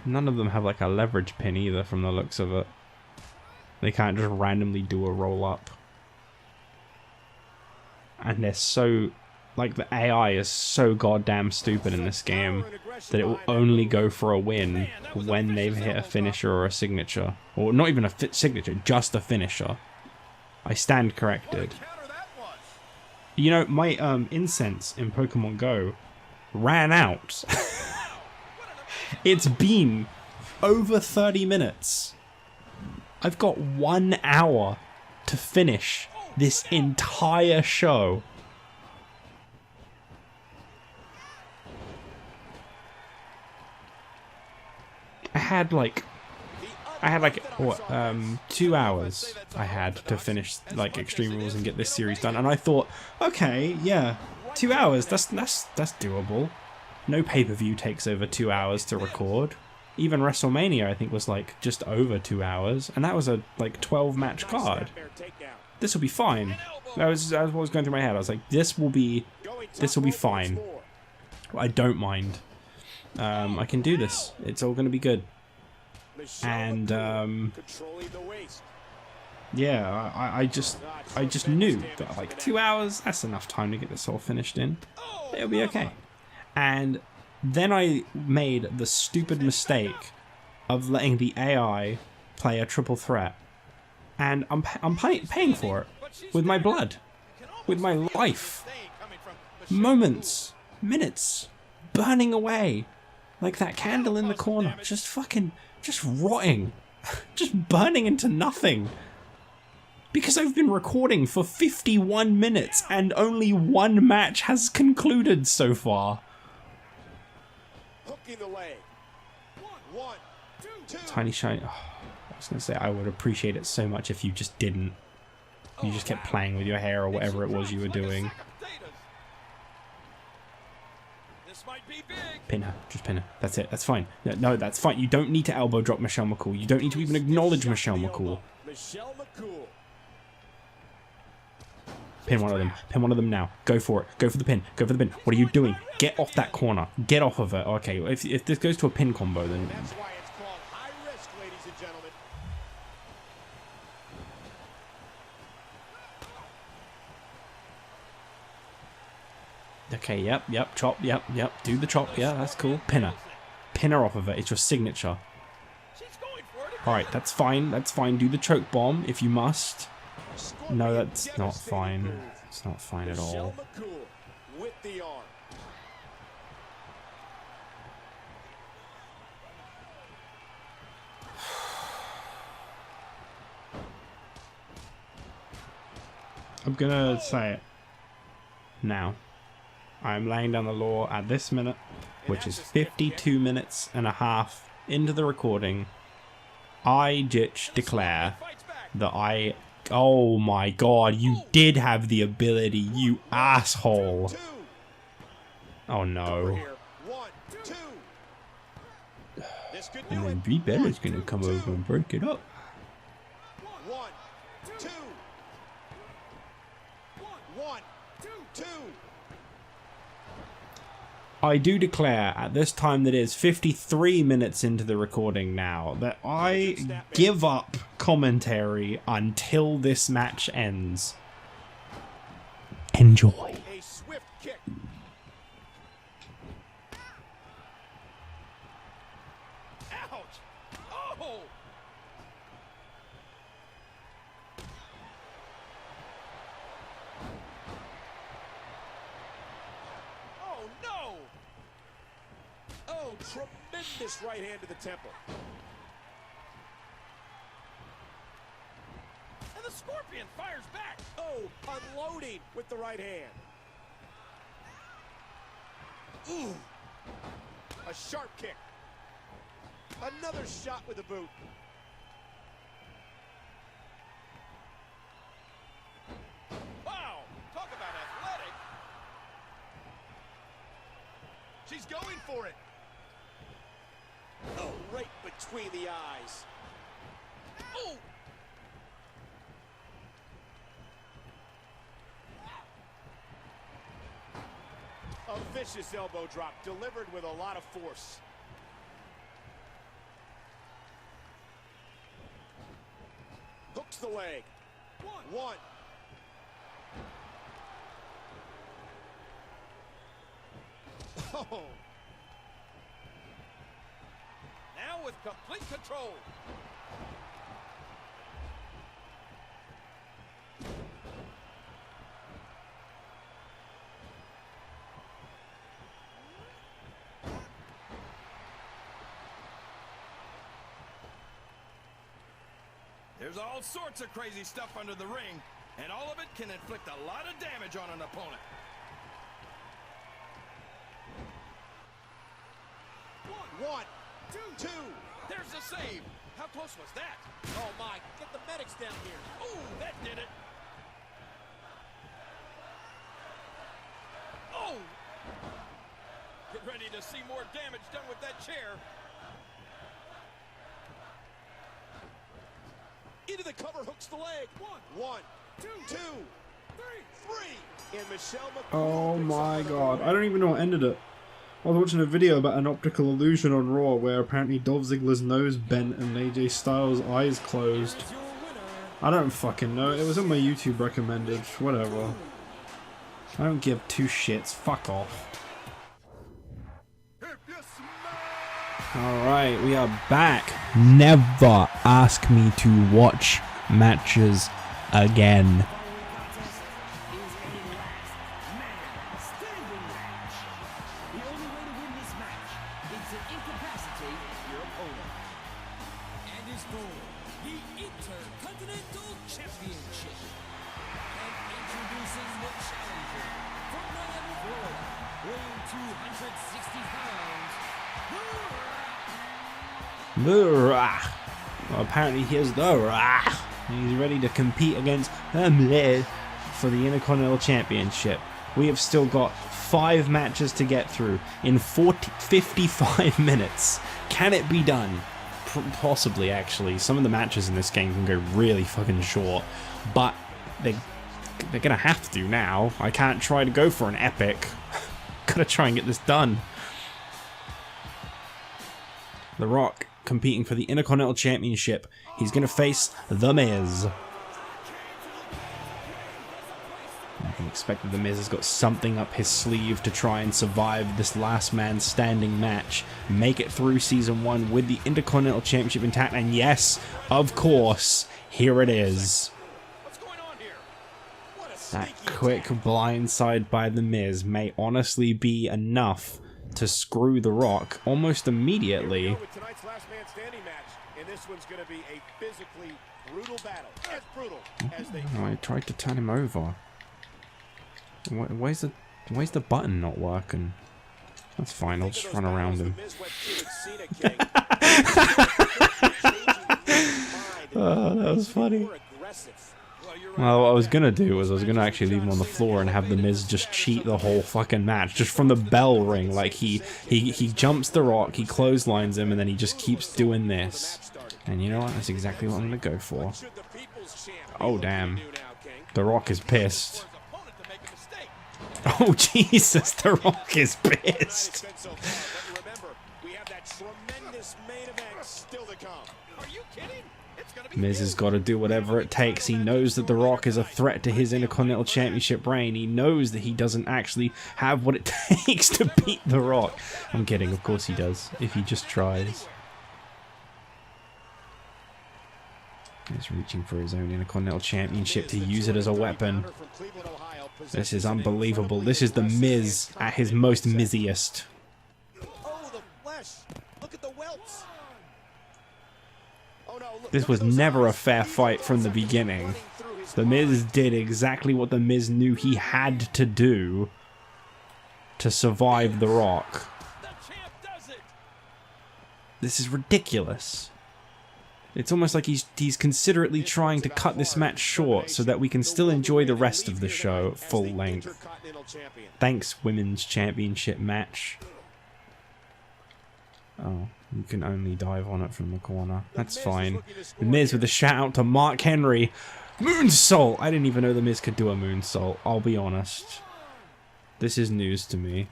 None of them have like a leverage pin either from the looks of it. They can't just randomly do a roll up. And they're so... like the AI is so goddamn stupid in this game that it will only go for a win when they've hit a finisher or a signature. Or not even a signature, just a finisher. I stand corrected. Counter that was. You know, my incense in Pokemon Go ran out. It's been over 30 minutes. I've got 1 hour to finish this entire show. I had like what 2 hours I had to finish like Extreme Rules and get this series done, and I thought, okay, yeah, 2 hours, that's doable. No pay-per-view takes over 2 hours to record. Even WrestleMania I think was like just over 2 hours, and that was a like 12 match card. This will be fine. That was what was going through my head. I was like, this will be fine. I don't mind. I can do this. It's all going to be good. And yeah, I just knew that like 2 hours, that's enough time to get this all finished in. It'll be okay. And then I made the stupid mistake of letting the AI play a triple threat, and I'm paying for it with my blood, with my life, moments, minutes, burning away. Like that candle in the corner, just rotting, just burning into nothing. Because I've been recording for 51 minutes and only one match has concluded so far. hooking the leg. One, two. Tiny shiny. Oh, I was gonna say I would appreciate it so much if you just didn't. You just kept playing with your hair or whatever it was you were doing. This might be big. Pin her. Just pin her. That's it. That's fine. No, that's fine. You don't need to elbow drop Michelle McCool. You don't need to even acknowledge Michelle McCool. Michelle McCool. Pin one of them. Pin one of them now. Go for it. Go for the pin. Go for the pin. What are you doing? Get off that corner. Get off of it. Okay, if this goes to a pin combo, then... That's why it's called high risk, ladies and gentlemen. Okay, yep, chop, yep, do the chop, yeah, that's cool. Pin her. Pin her off of it, it's your signature. Alright, that's fine, do the choke bomb if you must. No, that's not fine. It's not fine at all. With the arm. I'm gonna say it now. I'm laying down the law at this minute, which is 52 minutes and a half into the recording. I declare that oh my god, you did have the ability, you asshole. Oh no. And then Brie Bella's gonna come over and break it up. I do declare at this time that is 53 minutes into the recording now that I give up commentary until this match ends. Enjoy. A swift kick. Ouch! Oh! Oh no! Oh, tremendous right hand to the temple. And the Scorpion fires back. Oh, unloading with the right hand. Ooh. A sharp kick. Another shot with the boot. Wow! Talk about athletic. She's going for it. Oh, right between the eyes. Oh! A vicious elbow drop delivered with a lot of force. Hooks the leg. One. Oh. Now with complete control. There's all sorts of crazy stuff under the ring, and all of it can inflict a lot of damage on an opponent. One, two. There's the save. How close was that? Oh my, get the medics down here. Oh, that did it. Oh! Get ready to see more damage done with that chair. Into the cover, hooks the leg. One, two, three. And Michelle McCool. Oh my god, I don't even know what ended it. I was watching a video about an optical illusion on Raw where apparently Dolph Ziggler's nose bent and AJ Styles' eyes closed. I don't fucking know, it was on my YouTube recommended, whatever. I don't give two shits, fuck off. Alright, we are back. Never ask me to watch matches again. And his goal, the Intercontinental Championship. And introducing the challenger from Miami, Florida, weighing 260 pounds, The Rock. Well, apparently here's The Rock. He's ready to compete against the Miz for the Intercontinental Championship. We have still got 5 matches to get through in 55 minutes. Can it be done? Possibly, actually. Some of the matches in this game can go really fucking short, but they're gonna have to now. I can't try to go for an epic. Gotta try and get this done. The Rock competing for the Intercontinental Championship. He's gonna face The Miz. I can expect that The Miz has got something up his sleeve to try and survive this last man standing match. Make it through Season 1 with the Intercontinental Championship intact. And yes, of course, here it is. That quick blindside by The Miz may honestly be enough to screw The Rock almost immediately. Tonight's last man standing match, and this one's going to be a physically brutal battle. As brutal as they I tried to turn him over. Where's the button not working? That's fine, I'll just run around him. Oh, that was funny. Well, what I was gonna do was I was gonna actually leave him on the floor and have The Miz just cheat the whole fucking match, just from the bell ring. Like he jumps The Rock, he clotheslines him, and then he just keeps doing this. And you know what? That's exactly what I'm gonna go for. Oh damn, The Rock is pissed. Oh Jesus, The Rock is pissed. Miz has got to do whatever it takes. He knows that The Rock is a threat to his Intercontinental Championship reign. He knows that he doesn't actually have what it takes to beat The Rock. I'm kidding, of course he does, if he just tries. He's reaching for his own Intercontinental Championship to use it as a weapon. This is unbelievable. This is The Miz at his most Miziest. This was never a fair fight from the beginning. The Miz did exactly what The Miz knew he had to do to survive The Rock. This is ridiculous. It's almost like he's considerately trying to cut this match short so that we can still enjoy the rest of the show at full length. Thanks, Women's Championship match. Oh, you can only dive on it from the corner. That's fine. The Miz with a shout out to Mark Henry. Moonsault! I didn't even know The Miz could do a moonsault, I'll be honest. This is news to me.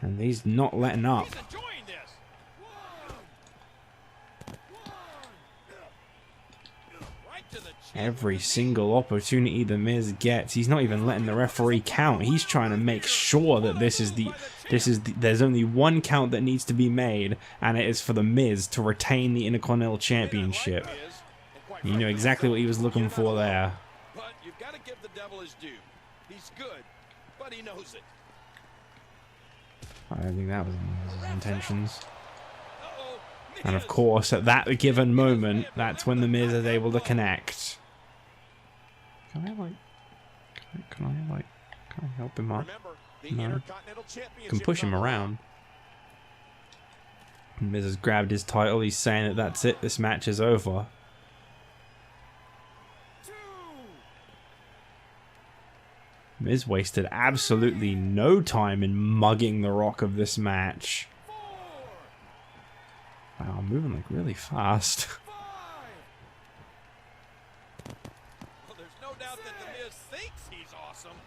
And he's not letting up. Every single opportunity The Miz gets, he's not even letting the referee count. He's trying to make sure that there's only one count that needs to be made, and it is for The Miz to retain the Intercontinental Championship. You know exactly what he was looking for there. But you've got to give the devil his due. He's good, but he knows it. I don't think that was his intentions. And of course, at that given moment, that's when The Miz is able to connect. Can I help him up? No. Can push him around. Miz has grabbed his title. He's saying that that's it. This match is over. Miz wasted absolutely no time in mugging The Rock of this match. Wow, I'm moving like really fast. Well, there's no doubt that The Miz thinks he's awesome.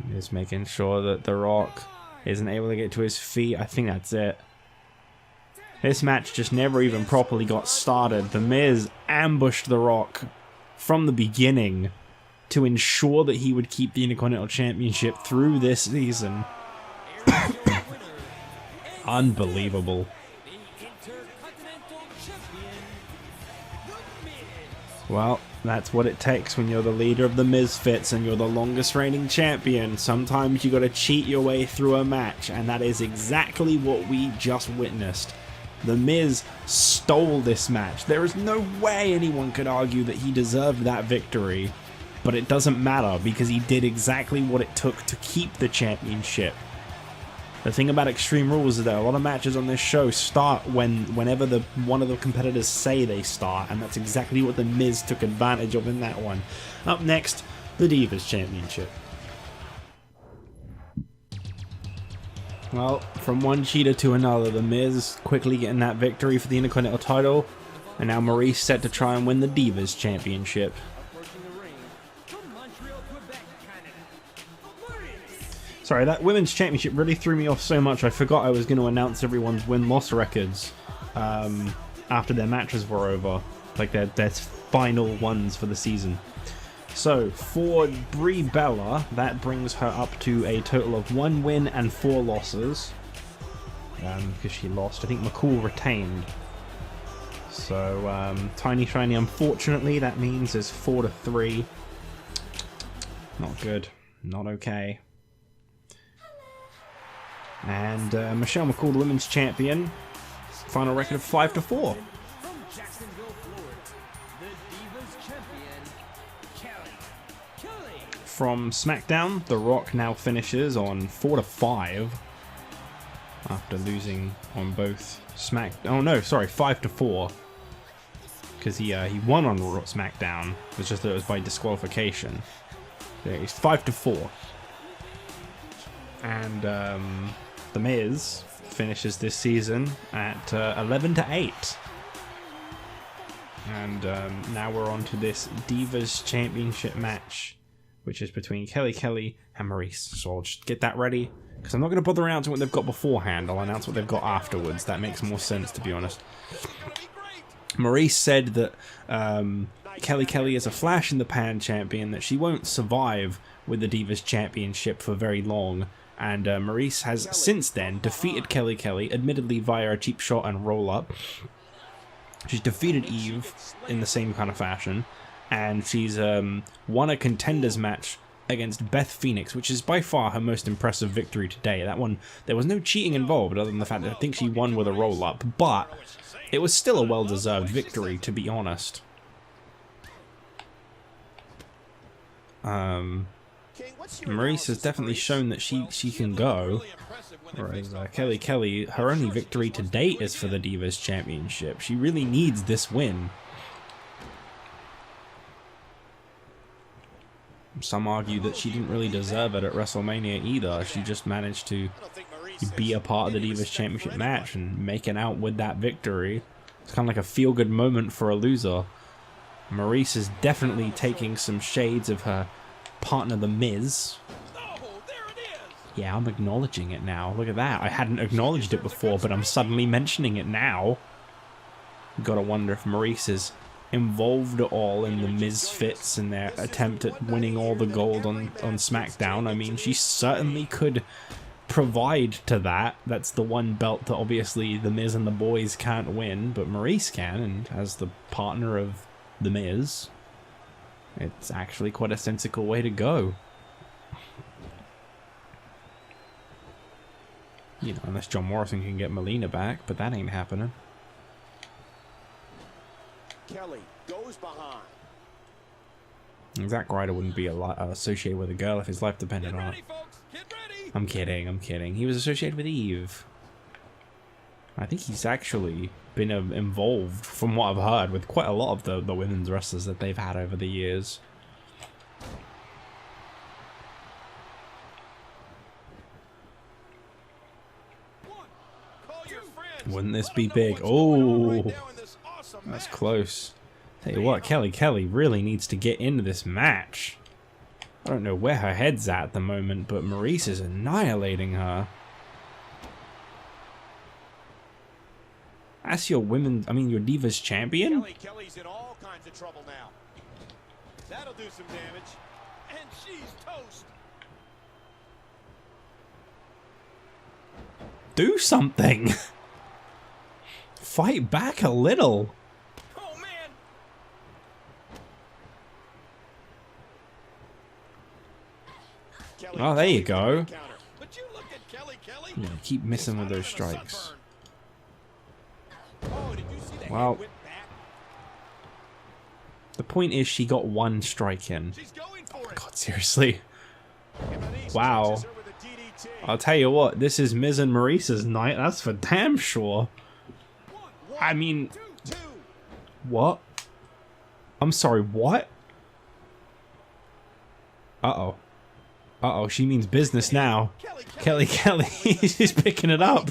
Miz making sure that The Rock isn't able to get to his feet. I think that's it. This match just never even properly got started. The Miz ambushed The Rock from the beginning to ensure that he would keep the Intercontinental Championship through this season. Unbelievable. Well, that's what it takes when you're the leader of the Misfits and you're the longest reigning champion. Sometimes you gotta cheat your way through a match, and that is exactly what we just witnessed. The Miz stole this match. There is no way anyone could argue that he deserved that victory, but it doesn't matter because he did exactly what it took to keep the championship. The thing about Extreme Rules is that a lot of matches on this show start whenever one of the competitors say they start, and that's exactly what the Miz took advantage of in that one. Up next, the Divas Championship. Well, from one cheater to another, the Miz quickly getting that victory for the Intercontinental title, and now Maryse set to try and win the Divas Championship. Sorry, that Women's Championship really threw me off so much I forgot I was going to announce everyone's win-loss records after their matches were over. Like their final ones for the season. So, for Brie Bella, that brings her up to a total of 1 win and 4 losses. Because she lost. I think McCool retained. So, Tiny Shiny, unfortunately, that means is 4-3. Not good. Not okay. And Michelle McCool, the Women's Champion, final record of 5-4. From SmackDown, The Rock now finishes on 4-5 after losing on both Oh no, sorry, 5-4 because he won on SmackDown. It's just that it was by disqualification. Yeah, he's 5-4, and The Miz finishes this season at 11-8. And now we're on to this Divas Championship match, which is between Kelly and Maryse. So I'll just get that ready, because I'm not going to bother announcing what they've got beforehand. I'll announce what they've got afterwards. That makes more sense, to be honest. Maryse said that Kelly is a flash-in-the-pan champion, that she won't survive with the Divas Championship for very long. And Maryse has since then defeated Kelly, admittedly via a cheap shot and roll-up. She's defeated Eve in the same kind of fashion. And she's won a contenders match against Beth Phoenix, which is by far her most impressive victory today. That one, there was no cheating involved, other than the fact that I think she won with a roll-up, but it was still a well-deserved victory, to be honest. Maryse has definitely shown that she can go, whereas Kelly, her only victory to date is for the Divas Championship. She really needs this win. Some argue that she didn't really deserve it at WrestleMania either. She just managed to be a part of the Divas Championship match and make it out with that victory. It's kind of like a feel-good moment for a loser. Maryse is definitely taking some shades of her partner, The Miz. Yeah, I'm acknowledging it now. Look at that. I hadn't acknowledged it before, but I'm suddenly mentioning it now. Gotta wonder if Maryse is involved at all in the Misfits and their attempt at winning all the gold on SmackDown. I mean, she certainly could provide to that. That's the one belt that obviously the Miz and the boys can't win, but Maryse can, and as the partner of the Miz, it's actually quite a sensible way to go. You know, unless John Morrison can get Melina back, but that ain't happening. Kelly goes behind. Zack Ryder wouldn't be associated with a girl if his life depended on it. I'm kidding. He was associated with Eve. I think he's actually been involved, from what I've heard, with quite a lot of the women's wrestlers that they've had over the years. Wouldn't this be big? Oh, that's close. Tell you what, Kelly really needs to get into this match. I don't know where her head's at the moment, but Maryse is annihilating her. That's your your Divas champion? Kelly's in all kinds of trouble now. That'll do some damage. And she's toast. Do something. Fight back a little. Oh, man. Oh, there you go. But you look at Kelly. Yeah, keep missing with those strikes. Well, the point is she got one strike in. She's going for it. God, seriously. Wow. I'll tell you what, this is Miz and Maryse's night, that's for damn sure. I mean, what? I'm sorry, what? Uh-oh. Uh-oh, she means business now. Kelly, she's picking it up.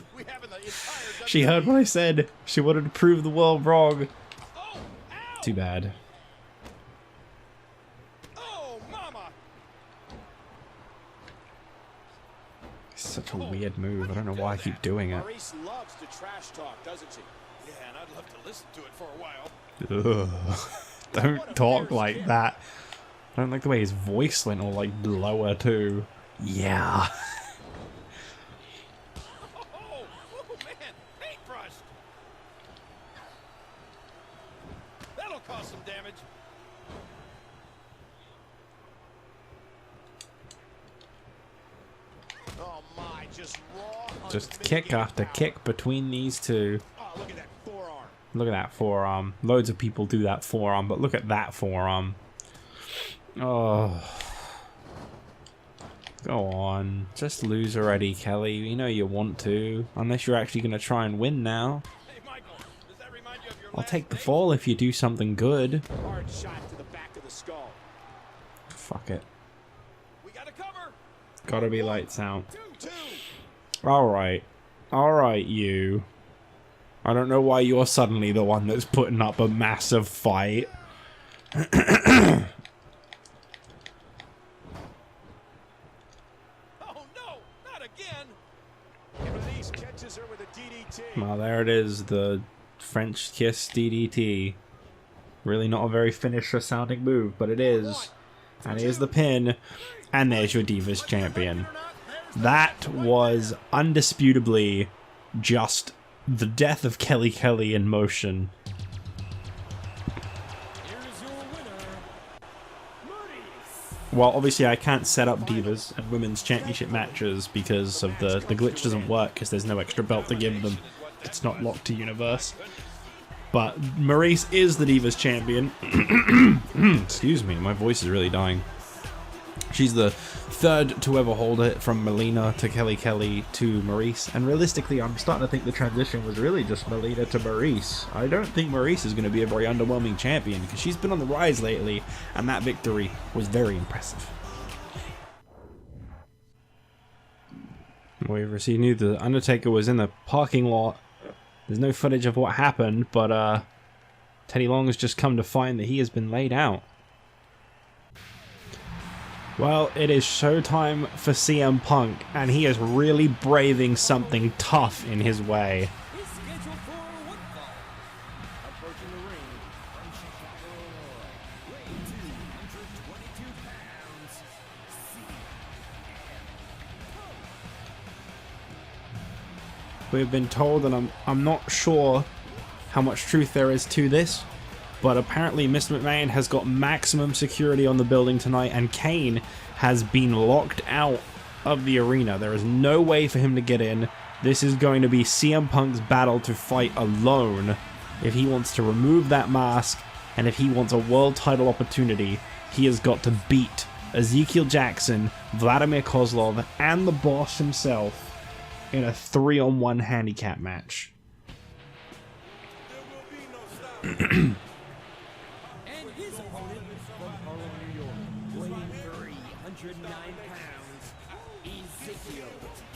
She heard what I said. She wanted to prove the world wrong. Too bad. Oh, mama. Such a weird move. I don't know why I keep doing it. Maryse loves to trash talk, doesn't she? Yeah, and I'd love to listen to it for a while. Ugh. Don't talk like that. I don't like the way his voice went all like lower too. Yeah. Oh, man, paintbrush. That'll cause some damage. Oh my, just raw. Just kick after kick between these two. Oh, look at that forearm. Look at that forearm. Loads of people do that forearm, but look at that forearm. Oh. Go on. Just lose already, Kelly. You know you want to. Unless you're actually going to try and win now. Hey, Michael, does that remind you of your I'll last take the date? fall if you do something good. Hard shot to the back of the skull. Fuck it. We got to cover. Gotta be lights out. Two. Alright. Alright, you. I don't know why you're suddenly the one that's putting up a massive fight. Oh, no, not again. Maryse catches her with a DDT. Well, there it is. The French kiss DDT. Really not a very finisher sounding move, but it is. And here's the pin. And there's your Divas champion. That was undisputably just the death of Kelly in motion. Here is your winner, Maryse. Well, obviously I can't set up Divas and women's championship matches because of the glitch doesn't work because there's no extra belt to give them. It's not locked to Universe. But Maryse is the Divas champion. Excuse me, my voice is really dying. She's the third to ever hold it, from Melina to Kelly to Maryse. And realistically, I'm starting to think the transition was really just Melina to Maryse. I don't think Maryse is going to be a very underwhelming champion because she's been on the rise lately, and that victory was very impressive. We've received news that Undertaker was in the parking lot. There's no footage of what happened, but Teddy Long has just come to find that he has been laid out. Well, it is showtime for CM Punk, and he is really braving something tough in his way. He's scheduled for one fall. Approaching the ring from Chicago, Illinois, weighing 222 pounds, CM We've been told, and I'm not sure how much truth there is to this, but apparently Mr. McMahon has got maximum security on the building tonight, and Kane has been locked out of the arena. There is no way for him to get in. This is going to be CM Punk's battle to fight alone if he wants to remove that mask, and if he wants a world title opportunity. He has got to beat Ezekiel Jackson, Vladimir Kozlov, and the boss himself in a 3-on-1 handicap match. And his opponent from Harlem, New York, weighing 309 pounds, Ezekiel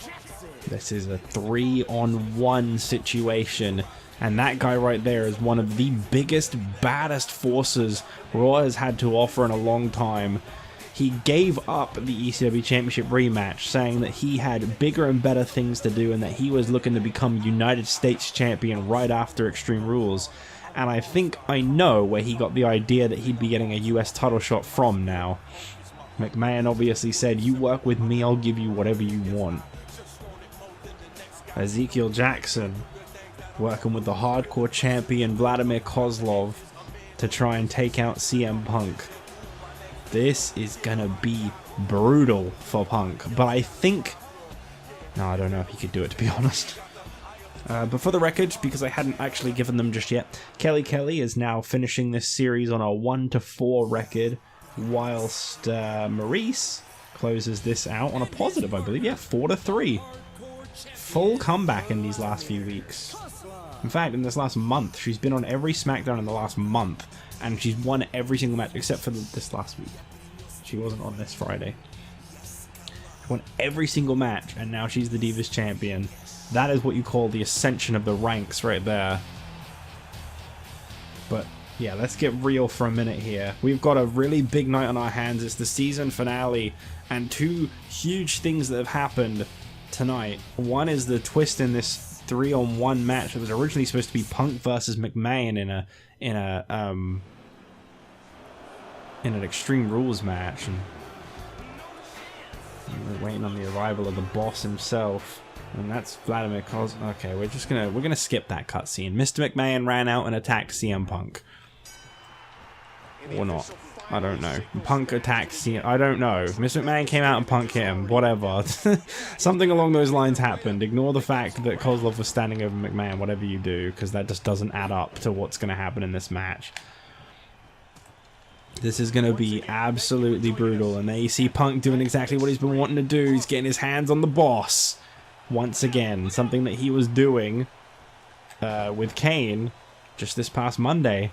Jackson. This is a 3-on-1 situation, and that guy right there is one of the biggest, baddest forces Raw has had to offer in a long time. He gave up the ECW Championship rematch, saying that he had bigger and better things to do and that he was looking to become United States Champion right after Extreme Rules. And I think I know where he got the idea that he'd be getting a US title shot from now. McMahon obviously said, "You work with me, I'll give you whatever you want." Ezekiel Jackson working with the hardcore champion Vladimir Kozlov to try and take out CM Punk. This is gonna be brutal for Punk, but I think... No, I don't know if he could do it, to be honest. But for the record, because I hadn't actually given them just yet, Kelly is now finishing this series on a 1-4 record, whilst Maryse closes this out on a positive, I believe. Yeah, 4-3. Full comeback in these last few weeks. In fact, in this last month, she's been on every SmackDown in the last month, and she's won every single match except for this last week. She wasn't on this Friday. She won every single match, and now she's the Divas champion. That is what you call the ascension of the ranks right there. But yeah, let's get real for a minute here. We've got a really big night on our hands. It's the season finale, and two huge things that have happened tonight. One is the twist in this 3-on-1 match that was originally supposed to be Punk versus McMahon in an Extreme Rules match, and we're waiting on the arrival of the boss himself. And that's Vladimir Kozlov. Okay, we're gonna skip that cutscene. Mr. McMahon ran out and attacked CM Punk. Or not. I don't know. Punk attacked CM... I don't know. Mr. McMahon came out and Punk hit him. Whatever. Something along those lines happened. Ignore the fact that Kozlov was standing over McMahon, whatever you do, because that just doesn't add up to what's gonna happen in this match. This is going to be absolutely brutal, and there you see Punk doing exactly what he's been wanting to do. He's getting his hands on the boss. Once again, something that he was doing with Kane just this past Monday.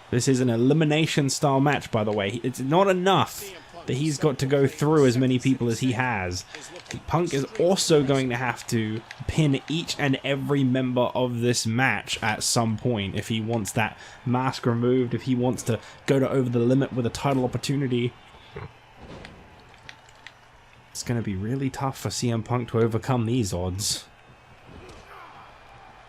This is an elimination style match, by the way. It's not enough that he's got to go through as many people as he has. Punk is also going to have to pin each and every member of this match at some point if he wants that mask removed, if he wants to go to over the limit with a title opportunity. It's going to be really tough for CM Punk to overcome these odds.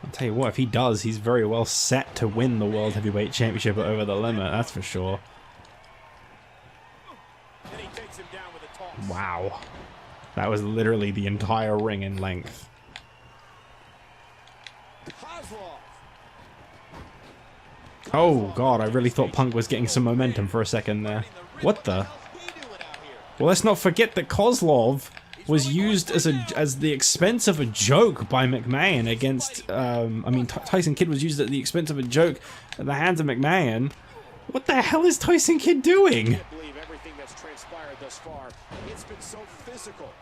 I'll tell you what, if he does, he's very well set to win the World Heavyweight Championship at Over the Limit, that's for sure. Wow. That was literally the entire ring in length. Oh god, I really thought Punk was getting some momentum for a second there. What the? Well, let's not forget that Kozlov was used as the expense of a joke by McMahon against, Tyson Kidd was used at the expense of a joke at the hands of McMahon. What the hell is Tyson Kidd doing? I can't believe everything that's transpired thus far. It's been so physical.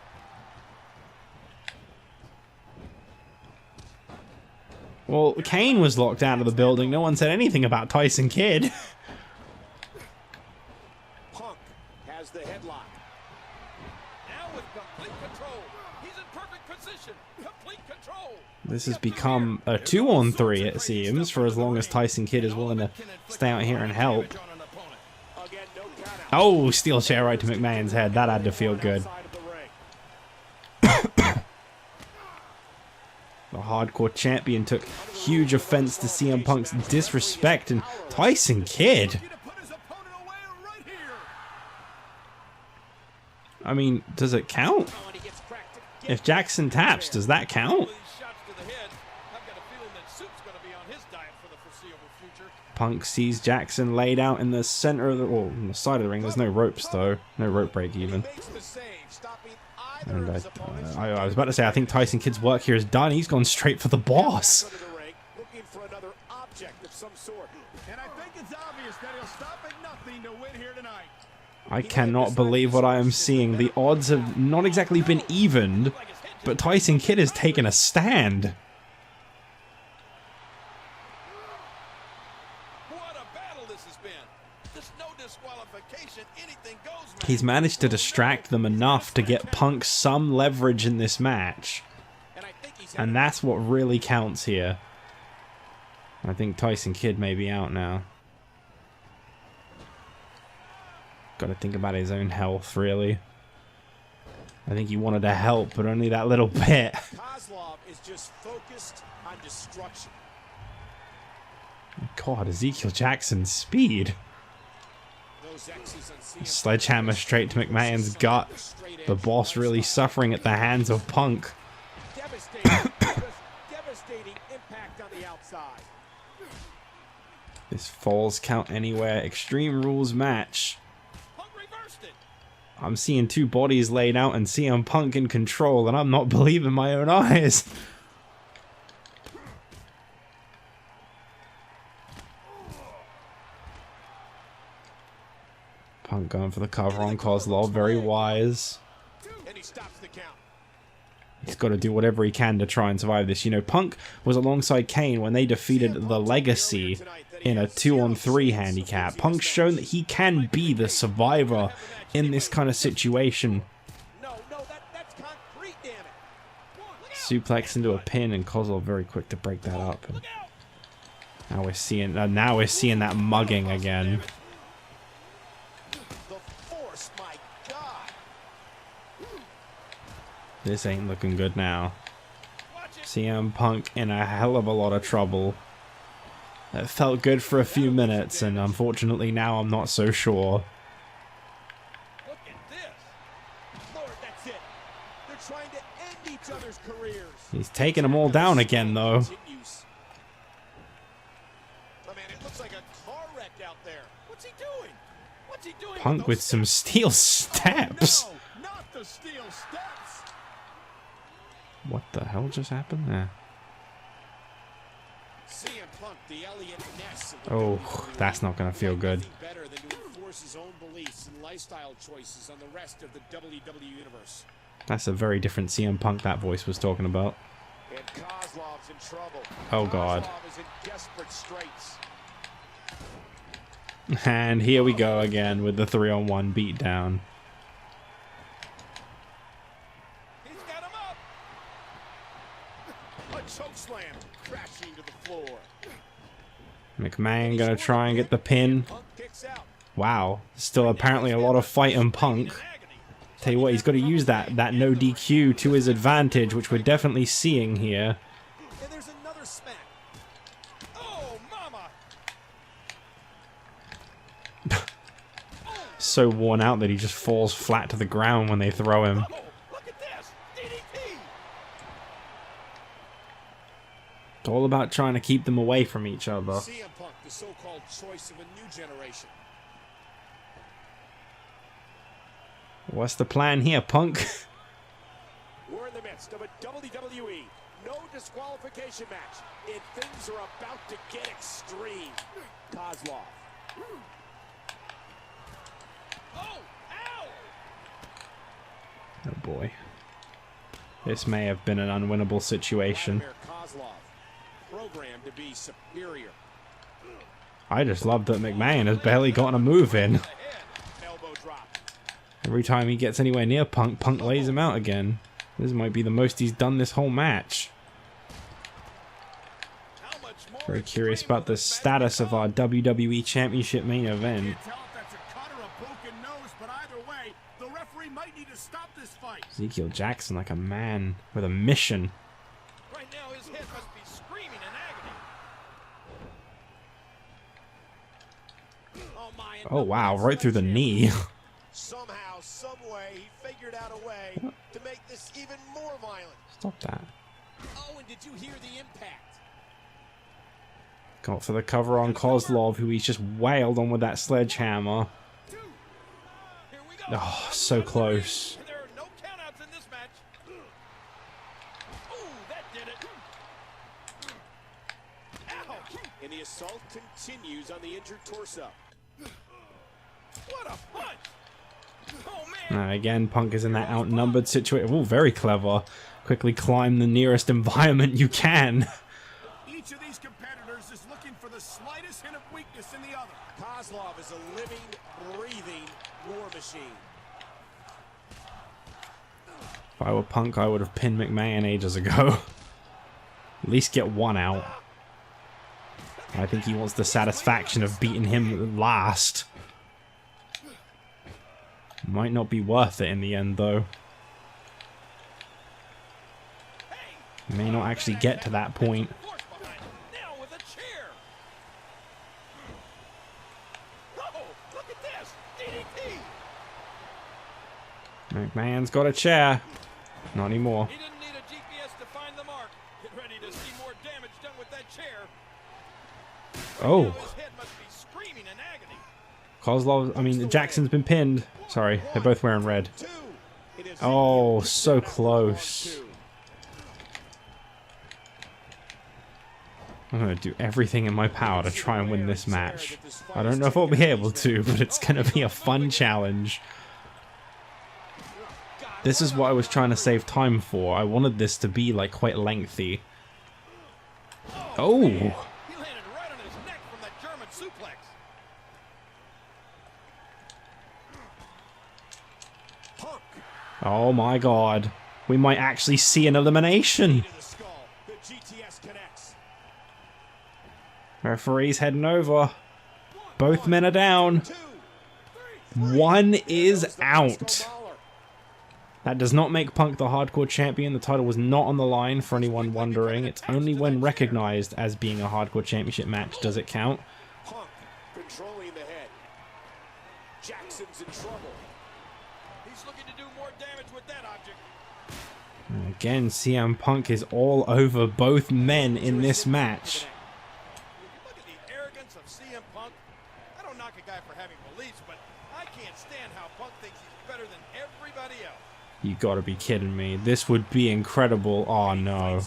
Well, Kane was locked out of the building. No one said anything about Tyson Kidd. Punk has the headlock. Now with complete control. He's in perfect position. Complete control. This has become a 2-on-3, it seems, for as long as Tyson Kidd is willing to stay out here and help. Again, no count out. Oh, steel chair right to McMahon's head. That had to feel good. Side of the ring. The hardcore champion took huge offense to CM Punk's disrespect, and Tyson Kidd. I mean, does it count? If Jackson taps, does that count? Punk sees Jackson laid out in the center of the, or on the side of the ring. There's no ropes though, no rope break even. And I was about to say, I think Tyson Kidd's work here is done. He's gone straight for the boss. Looking for another object of some sort. And I think it's obvious that he'll stop at nothing to win here tonight. I cannot believe what I am seeing. The odds have not exactly been evened, but Tyson Kidd has taken a stand. What a battle this has been. There's no disqualification. Anything goes, man. He's managed to distract them enough to get Punk some leverage in this match. And that's what really counts here. I think Tyson Kidd may be out now. Got to think about his own health, really. I think he wanted to help, but only that little bit. Kozlov is just focused on destruction. God, Ezekiel Jackson's speed. Those X's on CM Sledgehammer straight to McMahon's gut. The boss really suffering at the hands of Punk. Devastating, devastating impact on the outside. This Falls Count Anywhere Extreme Rules match. Punk reversed it. I'm seeing two bodies laid out and CM Punk in control, and I'm not believing my own eyes. Punk going for the cover on Kozlov, very wise. And he stops the count. He's got to do whatever he can to try and survive this. You know, Punk was alongside Kane when they defeated the Legacy in a 2-on-3 handicap. Punk's shown that he can be the survivor in this kind of situation. No, that's concrete, damn it. Suplex into a pin, and Kozlov very quick to break that up. And now we're seeing that mugging again. The force, my God. This ain't looking good now. CM Punk in a hell of a lot of trouble. It felt good for a few minutes, and unfortunately now I'm not so sure. Look at this. Lord, that's it. They're trying to end each other's careers. He's taking them all down again, though. Continues. Oh, man, it looks like a car wreck out there. What's he doing? What's he doing? Punk with some steel steps. Oh, no, not the steel steps. What the hell just happened there? CM Punk, the Elliot Ness of the Oh, WWE, that's not gonna feel good. nothing better than to enforce his own beliefs and lifestyle choices on the rest of the WWE universe. That's a very different CM Punk that voice was talking about. And Kozlov's in trouble. Oh, God. Kozlov is in desperate straits. And here we go again with the 3-on-1 beatdown. He's got him up. A chokeslam crashing to the floor. McMahon gonna try and get the pin. Punk kicks out. Wow, still apparently a lot of fight in Punk. Tell you what, he's got to use that no DQ to his advantage, which we're definitely seeing here. And there's another smack. Oh, mama. So worn out that he just falls flat to the ground when they throw him. Oh, look at this. DDT. It's all about trying to keep them away from each other. CM Punk, the so-called choice of a new generation. What's the plan here, Punk? We're in the midst of a WWE no disqualification match, and things are about to get extreme. Kozlov. Oh, ow. Oh boy. This may have been an unwinnable situation. Vladimir Kozlov, programmed to be superior. I just love that McMahon has barely gotten a move in. Elbow drop. Every time he gets anywhere near Punk, Punk lays him out again. This might be the most he's done this whole match. How much more Very curious extreme about the will this match status of our become? WWE Championship main event. Can't tell if that's a cut or a broken nose, but either way, the referee might need to stop this fight. Ezekiel Jackson like a man with a mission. Right now, his head must be screaming in agony. Oh my. Oh wow, right through the knee. Somehow, some way, he figured out a way to make this even more violent. Stop that. Oh, and did you hear the impact? Got for the cover on Kozlov, who he's just wailed on with that sledgehammer. Here we go. Oh, so close. And there are no countouts in this match. Ooh, that did it. Ow. And the assault continues on the injured torso. What a punch. Oh, man. Again, Punk is in that outnumbered situation. Oh, very clever. Quickly climb the nearest environment you can. Each of these competitors is looking for the slightest hint of weakness in the other. Kozlov is a living, breathing war machine. If I were Punk, I would have pinned McMahon ages ago. At least get one out. I think he wants the satisfaction of beating him last. Might not be worth it in the end, though. May not actually get to that point. Force behind him. Now with a chair. Oh, look at this. DDT. McMahon's got a chair. Not anymore. He didn't need a GPS to find the mark. Get ready to see more damage done with that chair. Oh. Now his head must be screaming in agony. Kozlov, Jackson's been pinned. Sorry, they're both wearing red. Oh, so close. I'm going to do everything in my power to try and win this match. I don't know if I'll be able to, but it's going to be a fun challenge. This is what I was trying to save time for. I wanted this to be like quite lengthy. Oh! He landed right on his neck from that German suplex. Oh my god. We might actually see an elimination. Referee's heading over. Both men are down. One is out. That does not make Punk the hardcore champion. The title was not on the line for anyone wondering. It's only when recognized as being a hardcore championship match does it count. Punk controlling the head. Jackson's in trouble. He's looking to do more damage with that object. And again, CM Punk is all over both men in this match. Look at the arrogance of CM Punk. I don't knock a guy for having beliefs, but I can't stand how Punk thinks he's better than everybody else. You gotta be kidding me. This would be incredible. Oh no.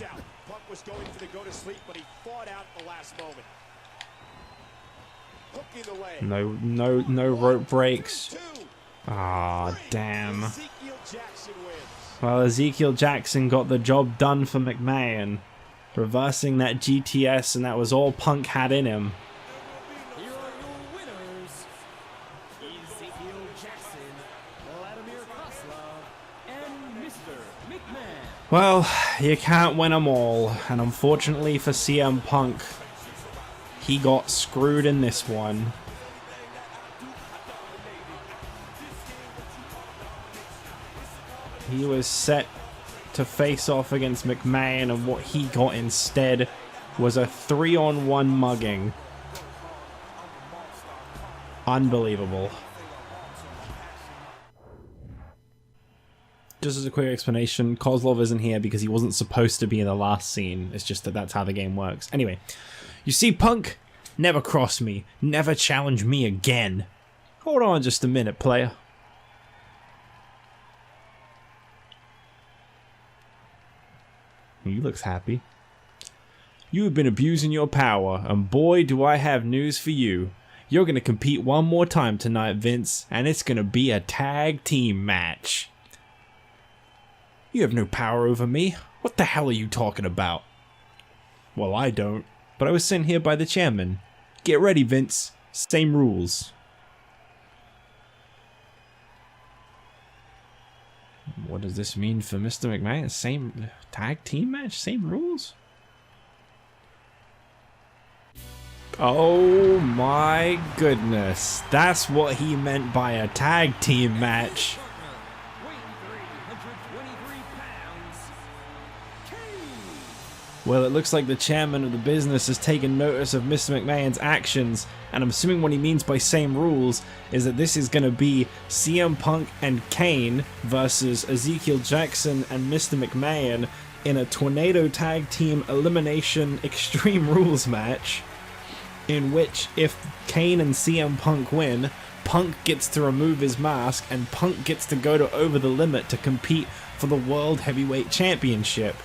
Punk was going for the go to sleep, but he fought out the last moment. Hooking the leg. No rope breaks. Ah, damn. Ezekiel Jackson wins. Well, Ezekiel Jackson got the job done for McMahon, reversing that GTS, and that was all Punk had in him. Here are your winners, Ezekiel Jackson, Vladimir Kozlov, and Mr. McMahon. Well, you can't win them all, and unfortunately for CM Punk, he got screwed in this one. He was set to face off against McMahon, and what he got instead was a 3-on-1 mugging. Unbelievable. Just as a quick explanation, Kozlov isn't here because he wasn't supposed to be in the last scene. It's just that that's how the game works. Anyway, you see, Punk, never cross me, never challenge me again. Hold on just a minute, player. He looks happy. You have been abusing your power, and boy do I have news for you. You're going to compete one more time tonight, Vince, and it's going to be a tag team match. You have no power over me. What the hell are you talking about? Well, I don't, but I was sent here by the chairman. Get ready, Vince. Same rules. What does this mean for Mr. McMahon? Same tag team match? Same rules? Oh my goodness. That's what he meant by a tag team match. Weighing 323 pounds, Kane. Well, it looks like the chairman of the business has taken notice of Mr. McMahon's actions, and I'm assuming what he means by same rules is that this is going to be CM Punk and Kane versus Ezekiel Jackson and Mr. McMahon in a Tornado Tag Team Elimination Extreme Rules match, in which if Kane and CM Punk win, Punk gets to remove his mask and Punk gets to go to Over the Limit to compete for the World Heavyweight Championship.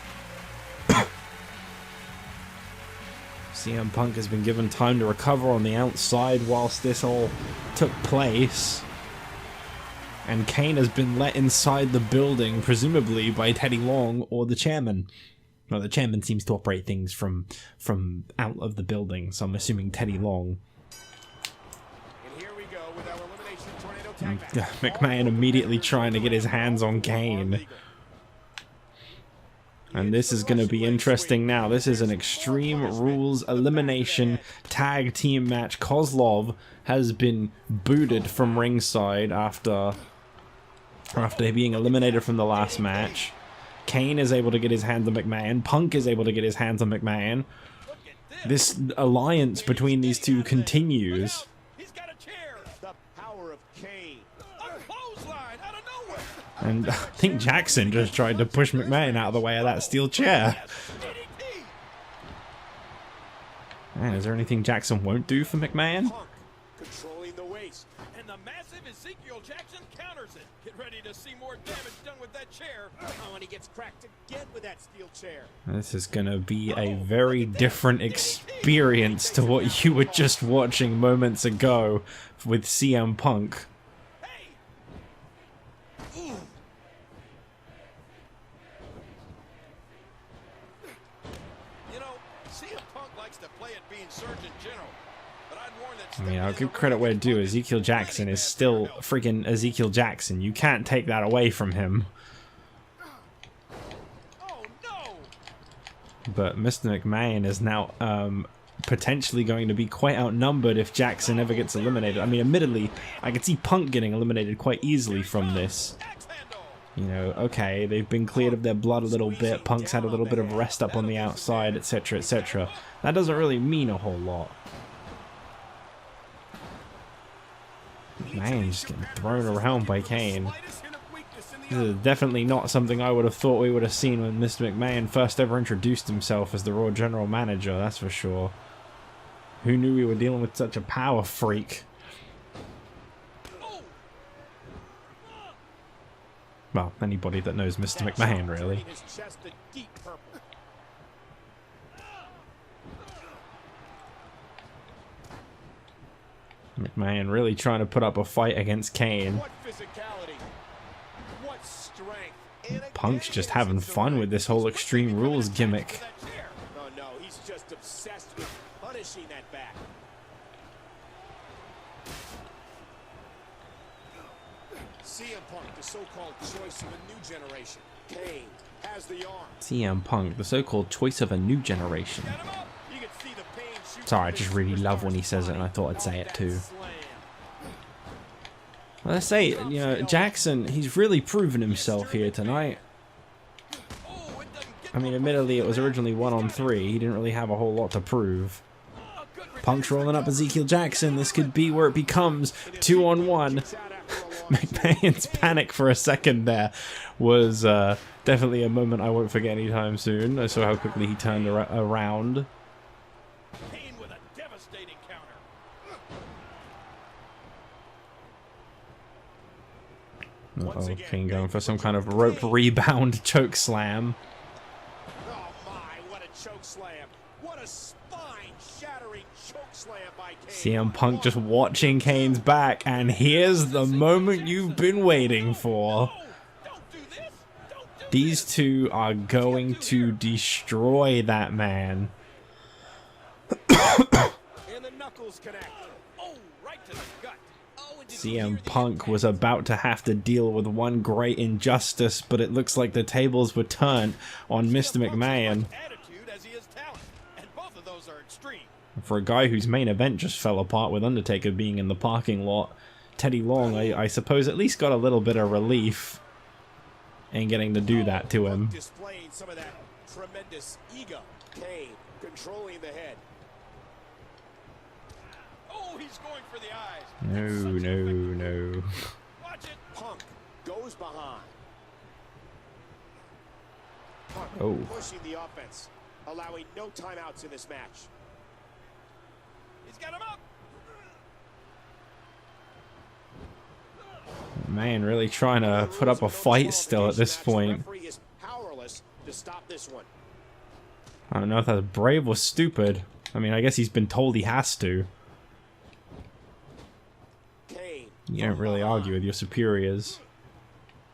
CM Punk has been given time to recover on the outside whilst this all took place. And Kane has been let inside the building, presumably by Teddy Long or the chairman. Well, the chairman seems to operate things from out of the building, so I'm assuming Teddy Long. And here we go with our elimination tornado tag match. McMahon immediately trying to get his hands on Kane. And this is going to be interesting now. This is an Extreme Rules Elimination Tag Team match. Kozlov has been booted from ringside after being eliminated from the last match. Kane is able to get his hands on McMahon. Punk is able to get his hands on McMahon. This alliance between these two continues. He's got a chair. The power of Kane. A clothesline out of nowhere. And I think Jackson just tried to push McMahon out of the way of that steel chair. DDT. Man, is there anything Jackson won't do for McMahon? Punk controlling the weight. face. And the massive Ezekiel Jackson counters it. Get ready to see more damage done with that chair. Oh, and he gets cracked again with that steel chair. This is gonna be a very different experience to what you were just watching moments ago with CM Punk. Hey! You know, CM Punk likes to play at being Surgeon General. But I'd warn that I mean, I'll give credit where due. Ezekiel Jackson is still freaking Ezekiel Jackson. You can't take that away from him. Oh no! But Mr. McMahon is now potentially going to be quite outnumbered if Jackson ever gets eliminated. I mean, admittedly, I could see Punk getting eliminated quite easily from this. Axe handle! You know, okay, they've been cleared of their blood a little bit. Punk's had a little bit of rest up on the outside, etc., etc. That doesn't really mean a whole lot. Man, just getting thrown around by Kane. This is definitely not something I would have thought we would have seen when Mr. McMahon first ever introduced himself as the Raw General Manager, that's for sure. Who knew we were dealing with such a power freak? Well, anybody that knows Mr. McMahon, really. His chest a deep purple. McMahon really trying to put up a fight against Kane. What physicality. What strength. And Punk's again, just he having hits fun the with this whole Extreme Rules gimmick. Oh no, he's just obsessed with punishing that back. CM Punk, the so-called choice of a new generation. Kane has the arm. CM Punk, the so-called choice of a new generation. You can see the pain shooting Sorry, I just through really his love when he stars. says it, and I thought I'd say it That too. slam. Well, let's say, you know, Jackson, he's really proven himself here tonight. I mean, admittedly, it was originally 1-on-3. He didn't really have a whole lot to prove. Punk's rolling up Ezekiel Jackson. This could be where it becomes 2-on-1. McMahon's panic for a second there was definitely a moment I won't forget anytime soon. I saw how quickly he turned around. Kane with a devastating counter. Uh-oh, Kane going for some kind of rope rebound choke slam. Oh my, what a choke slam. What a spine-shattering choke slam by Kane. CM Punk just watching Kane's back, and here's the moment you've been waiting for. Don't do this! Don't do These two are going to destroy that man. And the knuckles connect. Oh, right to the gut. Oh, and did you CM hear the Punk was about to have to deal with one great injustice, but it looks like the tables were turned on Mr. McMahon. attitude as he is talent, and both of those are extreme. For a guy whose main event just fell apart with Undertaker being in the parking lot, Teddy Long, I suppose, at least got a little bit of relief in getting to do that to him. Displaying some of that tremendous ego. Kane controlling the head. Oh, he's going for the eyes. No, Such a no, quick- no. Watch it. Punk goes behind. Punk Oh. pushing the offense, allowing no timeouts in this match. He's got him up. Man, really trying to put up a fight still at this point. Referee is powerless to stop this one. I don't know if that's brave or stupid. I mean, I guess he's been told he has to. Kane. You don't really argue with your superiors.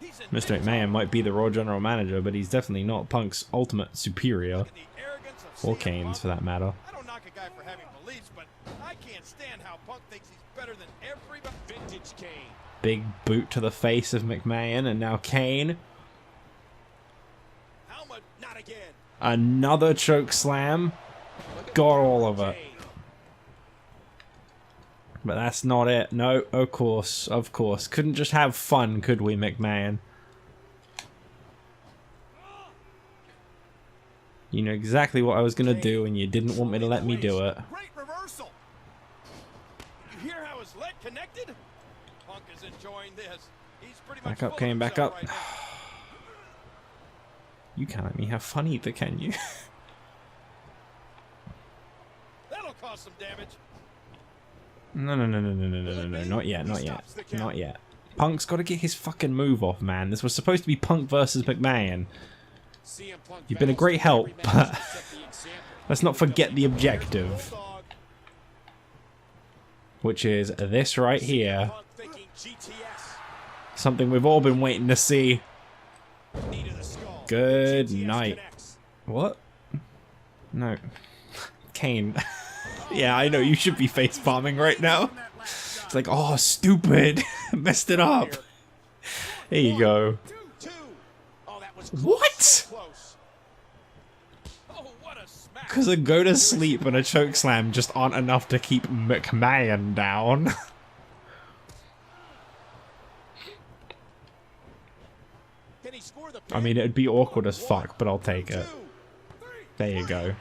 He's in Mr. McMahon might be the Raw General Manager, but he's definitely not Punk's ultimate superior. Look at the arrogance of Or CM Kane's, Punk. for that matter. I don't knock a guy for having beliefs, but I can't stand how Punk thinks he's better than everybody. Vintage Kane. Big boot to the face of McMahon, and now Kane. How much? Not again. Another choke slam. Got all of it. Kane. But that's not it. No, of course. Couldn't just have fun, could we, McMahon? You know exactly what I was going to do, and you didn't want me to let me do it. Great reversal. You hear how his leg connected? Punk is enjoying this. He's pretty much Back up, full of Kane, back himself up. right now. You can't let me have fun either, can you? That'll cause some damage. No, no, no, no, no, no, no, no, no, not yet, not yet, not yet. Punk's got to get his fucking move off, man. This was supposed to be Punk versus McMahon. You've been a great help, but let's not forget the objective, which is this right here. Something we've all been waiting to see. Good night. What? No. Kane. Yeah, I know, you should be face palming right now. It's like, oh, stupid. Messed it up. There you go. What? Because a go to sleep and a choke slam just aren't enough to keep McMahon down. I mean, it'd be awkward as fuck, but I'll take it. There you go.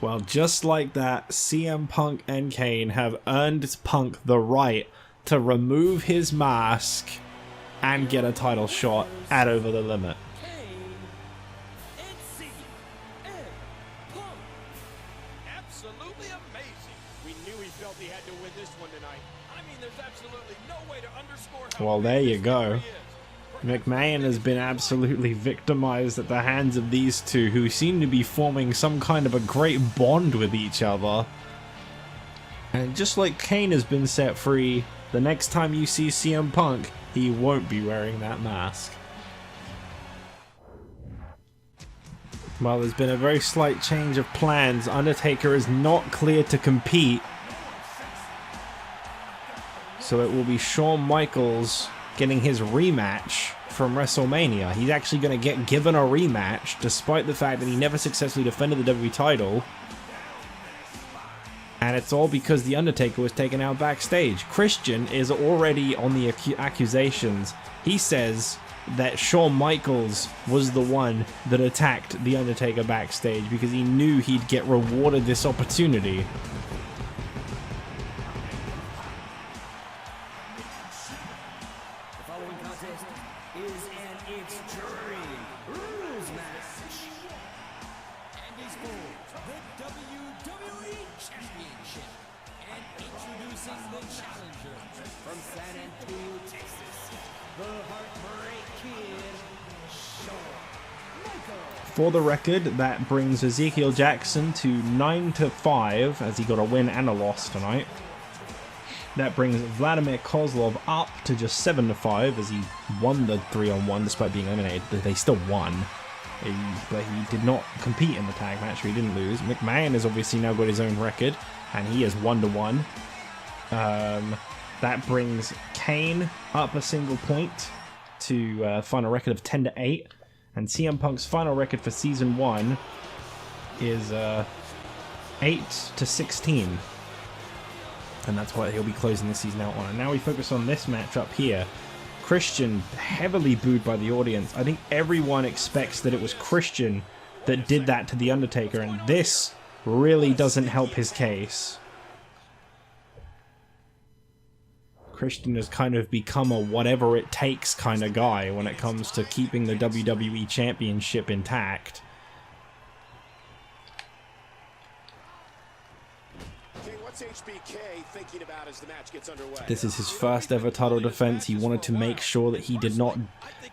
Well, just like that, CM Punk and Kane have earned Punk the right to remove his mask and get a title shot at Over the Limit. Absolutely amazing. We knew he felt he had to win this one tonight. I mean, there's absolutely no way to underscore how Well, there you amazing go. he is. McMahon has been absolutely victimized at the hands of these two, who seem to be forming some kind of a great bond with each other. And just like Kane has been set free, the next time you see CM Punk, he won't be wearing that mask. Well, there's been a very slight change of plans. Undertaker is not cleared to compete, so it will be Shawn Michaels getting his rematch from WrestleMania. He's actually going to get given a rematch, despite the fact that he never successfully defended the WWE title. And it's all because The Undertaker was taken out backstage. Christian is already on the accusations. He says that Shawn Michaels was the one that attacked The Undertaker backstage because he knew he'd get rewarded this opportunity. For the record, that brings Ezekiel Jackson to 9-5, as he got a win and a loss tonight. That brings Vladimir Kozlov up to just 7-5, as he won the 3-on-1 despite being eliminated. They still won, but he did not compete in the tag match, so he didn't lose. McMahon has obviously now got his own record, and he is 1-1. That brings Kane up a single point to find a record of 10-8. And CM Punk's final record for Season 1 is 8-16. And that's what he'll be closing the season out on. And now we focus on this match up here. Christian, heavily booed by the audience. I think everyone expects that it was Christian that did that to The Undertaker. And this really doesn't help his case. Christian has kind of become a whatever it takes kind of guy when it comes to keeping the WWE Championship intact. What's HBK thinking about as the match gets underway? This is his first ever title defense. He wanted to make sure that he did not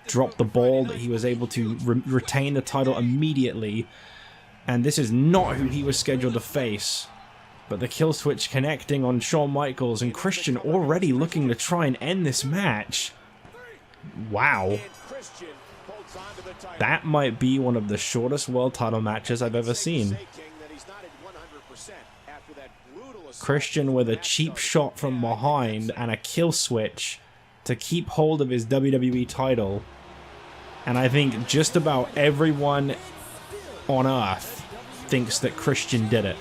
drop the ball, that he was able to retain the title immediately. And this is not who he was scheduled to face. But the kill switch connecting on Shawn Michaels, and Christian already looking to try and end this match. Wow. That might be one of the shortest world title matches I've ever seen. Christian with a cheap shot from behind and a kill switch to keep hold of his WWE title. And I think just about everyone on Earth thinks that Christian did it.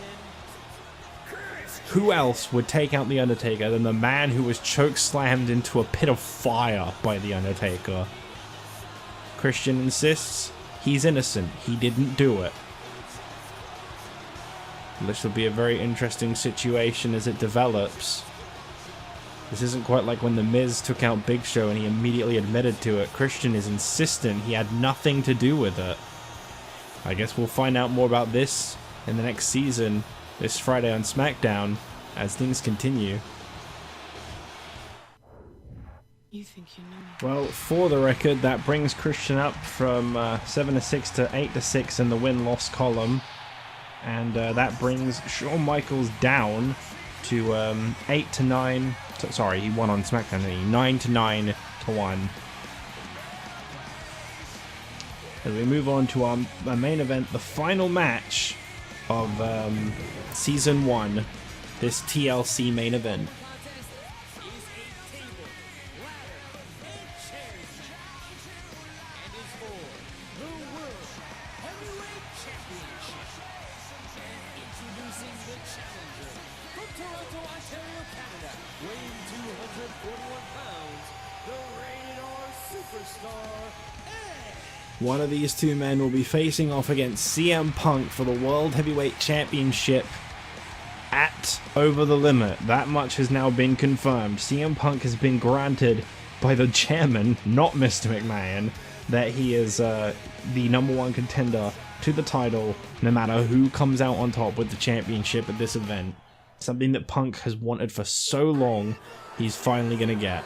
Who else would take out The Undertaker than the man who was choke-slammed into a pit of fire by The Undertaker? Christian insists he's innocent. He didn't do it. This will be a very interesting situation as it develops. This isn't quite like when The Miz took out Big Show and he immediately admitted to it. Christian is insistent he had nothing to do with it. I guess we'll find out more about this in the next season, this Friday on SmackDown, as things continue. You think you know me? Well, for the record, that brings Christian up from 7-6 to 8-6 in the win-loss column. And that brings Shawn Michaels down to 8-9. Sorry, he won on SmackDown, didn't he? 9-9 to 1. As we move on to our main event, the final match of Season 1, this TLC main event. One of these two men will be facing off against CM Punk for the World Heavyweight Championship at Over the Limit. That much has now been confirmed. CM Punk has been granted by the chairman, not Mr. McMahon, that he is the #1 contender to the title no matter who comes out on top with the championship at this event. Something that Punk has wanted for so long, he's finally going to get.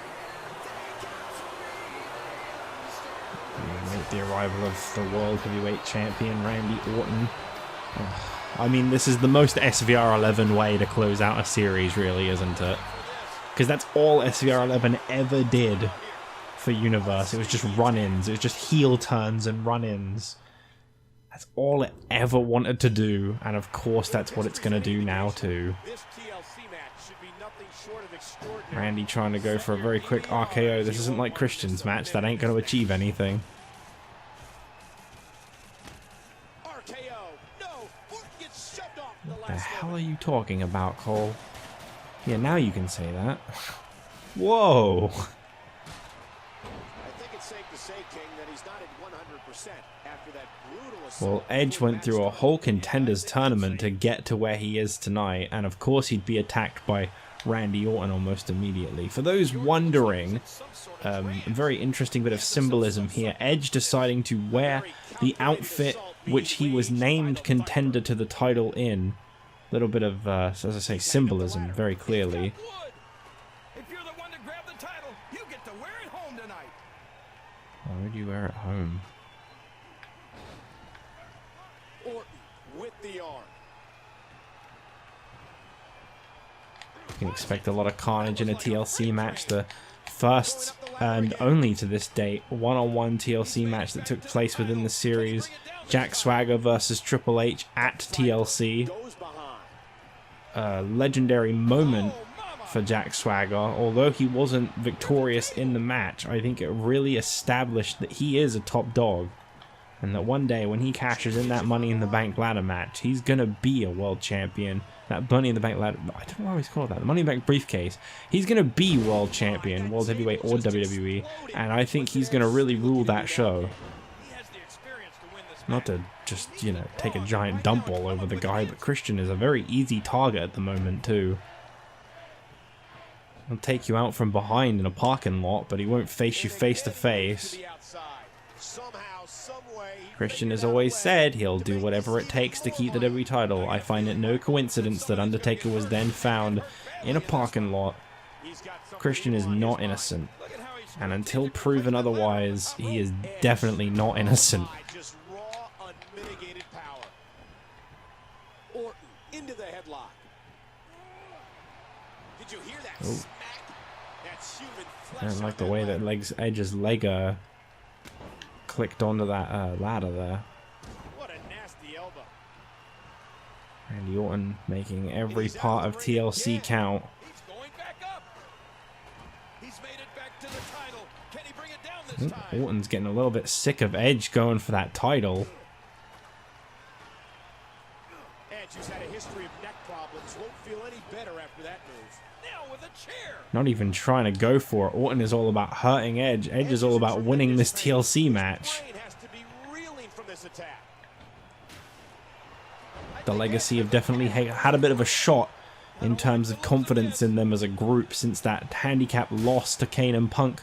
The arrival of the World Heavyweight Champion, Randy Orton. I mean, this is the most SVR 11 way to close out a series, really, isn't it? Because that's all SVR 11 ever did for Universe. It was just run-ins. It was just heel turns and run-ins. That's all it ever wanted to do, and of course that's what it's going to do now too. Randy trying to go for a very quick RKO. This isn't like Christian's match. That ain't going to achieve anything. What the hell are you talking about, Cole? Yeah, now you can say that. Whoa! I think it's safe to say, King, that he's not at 100% after that brutal assault. Well, Edge went through a whole contenders tournament to get to where he is tonight, and of course he'd be attacked by Randy Orton almost immediately. For those wondering, a very interesting bit of symbolism here. Edge deciding to wear the outfit which he was named contender to the title in. A little bit of, as I say, symbolism, very clearly. If you're the one to grab the title, you get to wear it home tonight. Why would you wear it home? Orton with the arm. You can expect a lot of carnage in a TLC match. The first and only to this date one-on-one TLC match that took place within the series. Jack Swagger versus Triple H at TLC. A legendary moment for Jack Swagger. Although he wasn't victorious in the match, I think it really established that he is a top dog. And that one day when he cashes in that Money in the Bank ladder match, he's going to be a world champion. That Money in the Bank ladder, I don't know why he's called that. The Money in the Bank briefcase. He's going to be world champion, world heavyweight or WWE. And I think he's going to really rule that show. Not to just, you know, take a giant dump all over the guy, but Christian is a very easy target at the moment too. He'll take you out from behind in a parking lot, but he won't face you face to face. Christian has always said he'll do whatever it takes to keep the WWE title. I find it no coincidence that Undertaker was then found in a parking lot. Christian is not innocent. And until proven otherwise, he is definitely not innocent. Orton into the headlock. Did you hear that Oh. smack? That's human flesh. I don't like the way that Edge's leg clicked onto that ladder there. What a nasty elbow. Randy Orton making every part of TLC count. He's going back up. He's made it back to the title. Can he bring it down this time? Orton's getting a little bit sick of Edge going for that title. Edge, who's had a history of neck problems, won't feel any better after that move. Now with a chair. Not even trying to go for it. Orton is all about hurting Edge. Edge is all about winning this TLC match. Brain has to be reeling from this attack. The Legacy have definitely had a bit of a shot in terms of confidence in them as a group since that handicap loss to Kane and Punk.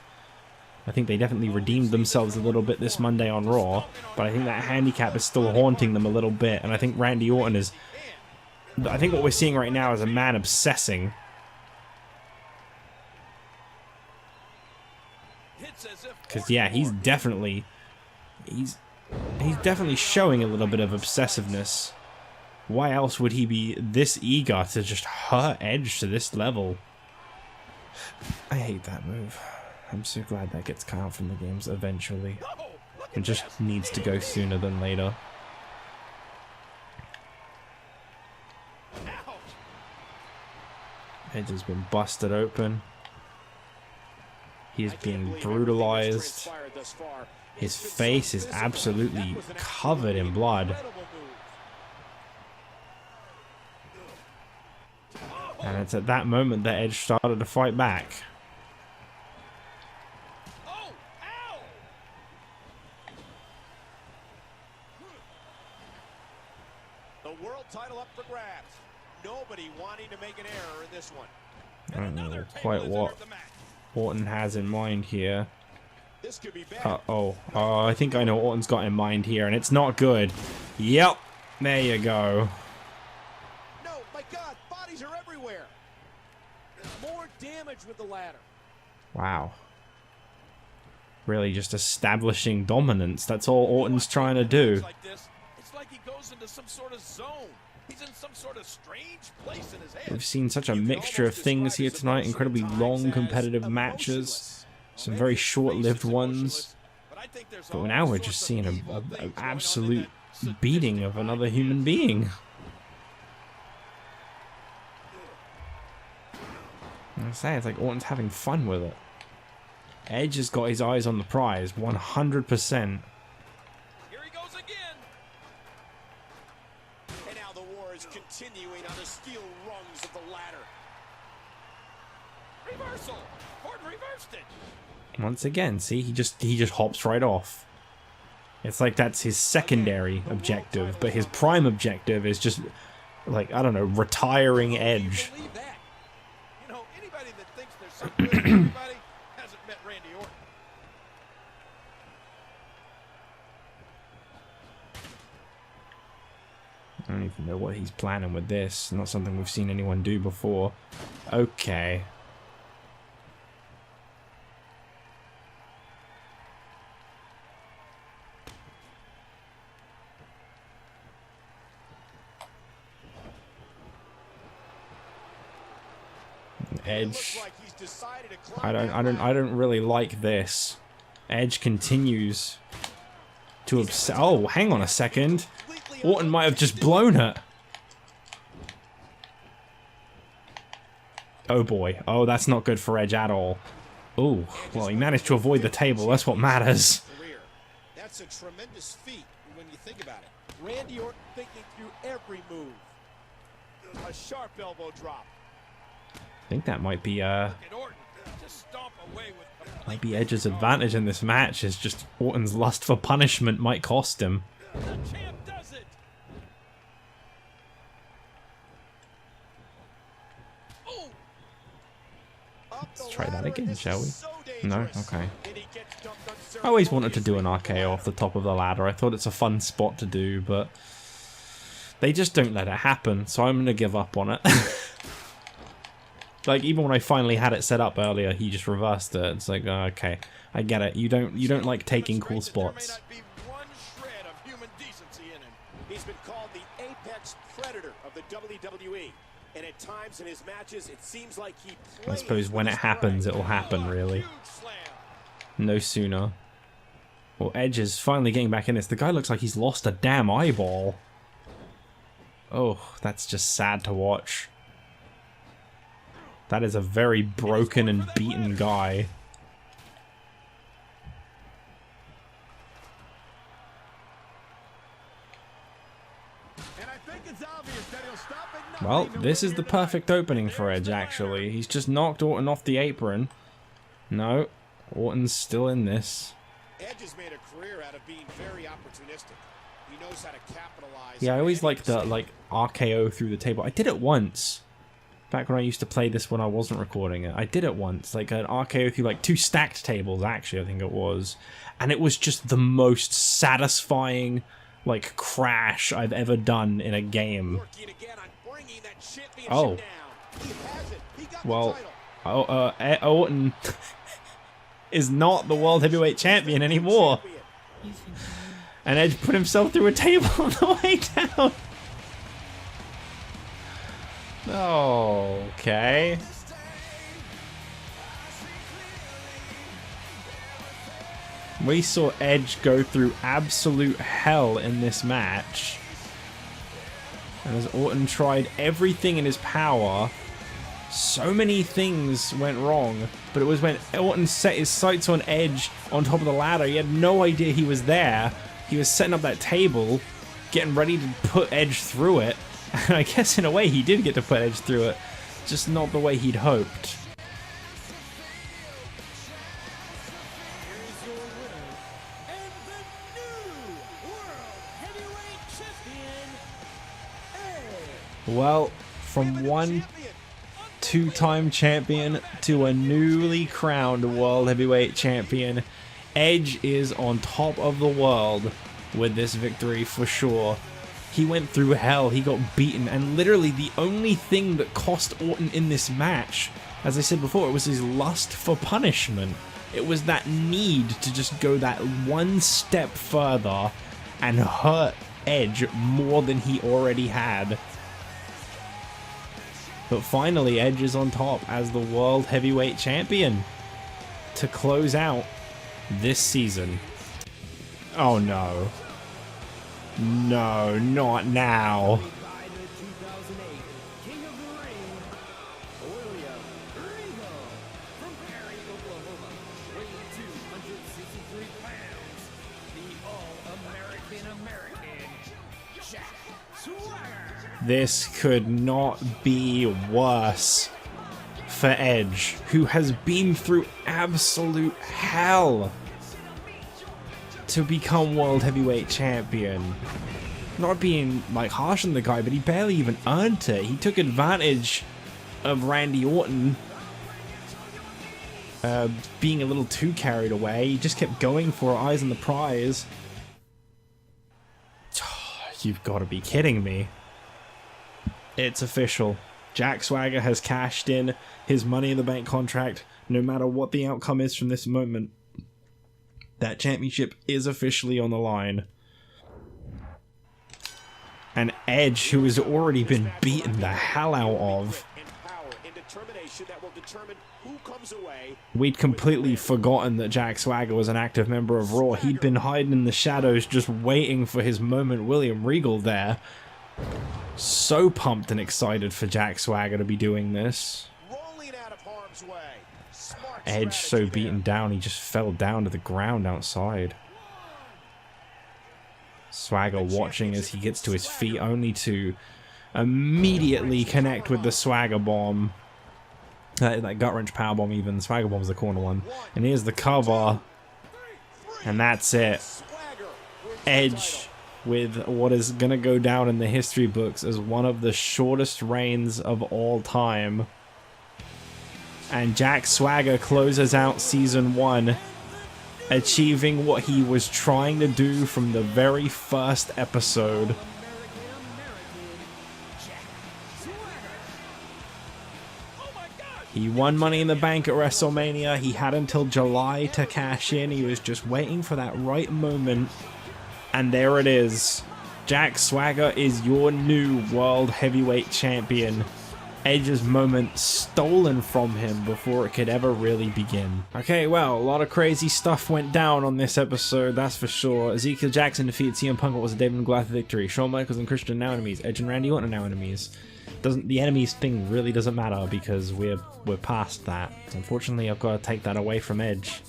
I think they definitely redeemed themselves a little bit this Monday on Raw, but I think that handicap is still haunting them a little bit, and I think Randy Orton is I think what we're seeing right now is a man obsessing. Because yeah, he's definitely showing a little bit of obsessiveness. Why else would he be this eager to just hurt Edge to this level? I hate that move. I'm so glad that gets cut out from the games eventually. It just needs to go sooner than later. Edge has been busted open. He is being brutalized. His face is absolutely covered in blood. And it's at that moment that Edge started to fight back. The world title up for grabs. Nobody wanting to make an error in this one. I don't know quite what Orton has in mind here. This could be bad. I think I know what Orton's got in mind here, and it's not good. Yep, there you go. No, my God, bodies are everywhere. More damage with the ladder. Wow. Really just establishing dominance. That's all Orton's trying to do. It's like he goes into some sort of zone. He's in some sort of strange place in his head. We've seen such a mixture of things here tonight. Incredibly long competitive matches. Some very short-lived ones. But now we're just seeing an absolute beating of another human being. I say, it's like Orton's having fun with it. Edge has got his eyes on the prize, 100%. Here he goes again. And now the war is continuing on the steel rungs of the ladder. Reversal. Orton reversed it. Once again, see, he just hops right off. It's like that's his secondary objective, but his prime objective is just, like, I don't know, retiring Edge. Believe that. You know, anybody that thinks there's something good in everybody hasn't met Randy Orton. I don't even know what he's planning with this. Not something we've seen anyone do before. Okay. Edge. I don't really like this. Edge continues to oh, hang on a second. Orton might have just blown it. Oh boy. Oh, that's not good for Edge at all. Oh, well, he managed to avoid the table. That's what matters. That's a tremendous feat when you think about it. Randy Orton thinking through every move. A sharp elbow drop. I think that might be Edge's advantage in this match. Is just Orton's lust for punishment might cost him. The champ does it. Let's try that again, shall we? No? Okay. I always wanted to do an RKO off the top of the ladder. I thought it's a fun spot to do, but they just don't let it happen, so I'm going to give up on it. Like, even when I finally had it set up earlier, he just reversed it. It's like, oh, okay, I get it. You don't like taking cool spots. He's been called the apex predator of the WWE, and at times in his matches, it seems like he I suppose when it happens, it'll happen, really. No sooner. Well, Edge is finally getting back in this. The guy looks like he's lost a damn eyeball. Oh, that's just sad to watch. That is a very broken and beaten guy. Well, this is the perfect opening for Edge, actually. He's just knocked Orton off the apron. No, Orton's still in this. Edge has made a career out of being very opportunistic. He knows how to capitalize. Yeah, I always like the RKO through the table. I did it once. Back when I used to play this when I wasn't recording it. I did it once. Like an RKO through like 2 stacked tables, actually, I think it was. And it was just the most satisfying, like, crash I've ever done in a game. bringing that championship Oh. down. He has it. He got Well, the title. Orton is not the World Heavyweight Champion anymore. Champion. You think you know? And Edge put himself through a table on the way down. Okay. We saw Edge go through absolute hell in this match. And as Orton tried everything in his power, so many things went wrong. But it was when Orton set his sights on Edge on top of the ladder. He had no idea he was there. He was setting up that table, getting ready to put Edge through it. And I guess in a way he did get to put Edge through it, just not the way he'd hoped. Here's your winner and the new World Heavyweight Champion, Edge. Well, from one two-time champion to a newly crowned World Heavyweight Champion, Edge is on top of the world with this victory for sure. He went through hell, he got beaten, and literally the only thing that cost Orton in this match, as I said before, it was his lust for punishment. It was that need to just go that one step further and hurt Edge more than he already had. But finally, Edge is on top as the World Heavyweight Champion to close out this season. Oh no. No, not now. By the 2008 King of the Ring, William Regal, from Perry, Oklahoma, weighing 263 pounds, the All-American Jack Swagger. This could not be worse for Edge, who has been through absolute hell to become World Heavyweight Champion. Not being like harsh on the guy, but he barely even earned it. He took advantage of Randy Orton being a little too carried away. He just kept going for eyes on the prize. You've got to be kidding me. It's official. Jack Swagger has cashed in his Money in the Bank contract. No matter what the outcome is from this moment, that championship is officially on the line. And Edge, who has already been beaten the hell out of, And power and determination that will determine who comes away. we'd completely forgotten that Jack Swagger was an active member of Raw. He'd been hiding in the shadows just waiting for his moment. William Regal there. So pumped and excited for Jack Swagger to be doing this. Rolling out of harm's way. Smart Edge so strategy beaten there. down he just fell down to the ground outside. Swagger watching as he gets to his feet, only to immediately connect with the Swagger bomb. That gut wrench power bomb even. The Swagger bomb's the corner one. And here's the cover. And that's it. Swagger wins the Edge title. with what is going to go down in the history books as one of the shortest reigns of all time. And Jack Swagger closes out Season 1, achieving what he was trying to do from the very first episode. He won Money in the Bank at WrestleMania. He had until July to cash in. He was just waiting for that right moment. And there it is. Jack Swagger is your new World Heavyweight Champion. Edge's moment stolen from him before it could ever really begin. Okay, well, a lot of crazy stuff went down on this episode, that's for sure. Ezekiel Jackson defeated CM Punk. What was a David and Goliath victory. Shawn Michaels and Christian are now enemies. Edge and Randy Orton are now enemies. The enemies thing really doesn't matter because we're past that. Unfortunately, I've got to take that away from Edge.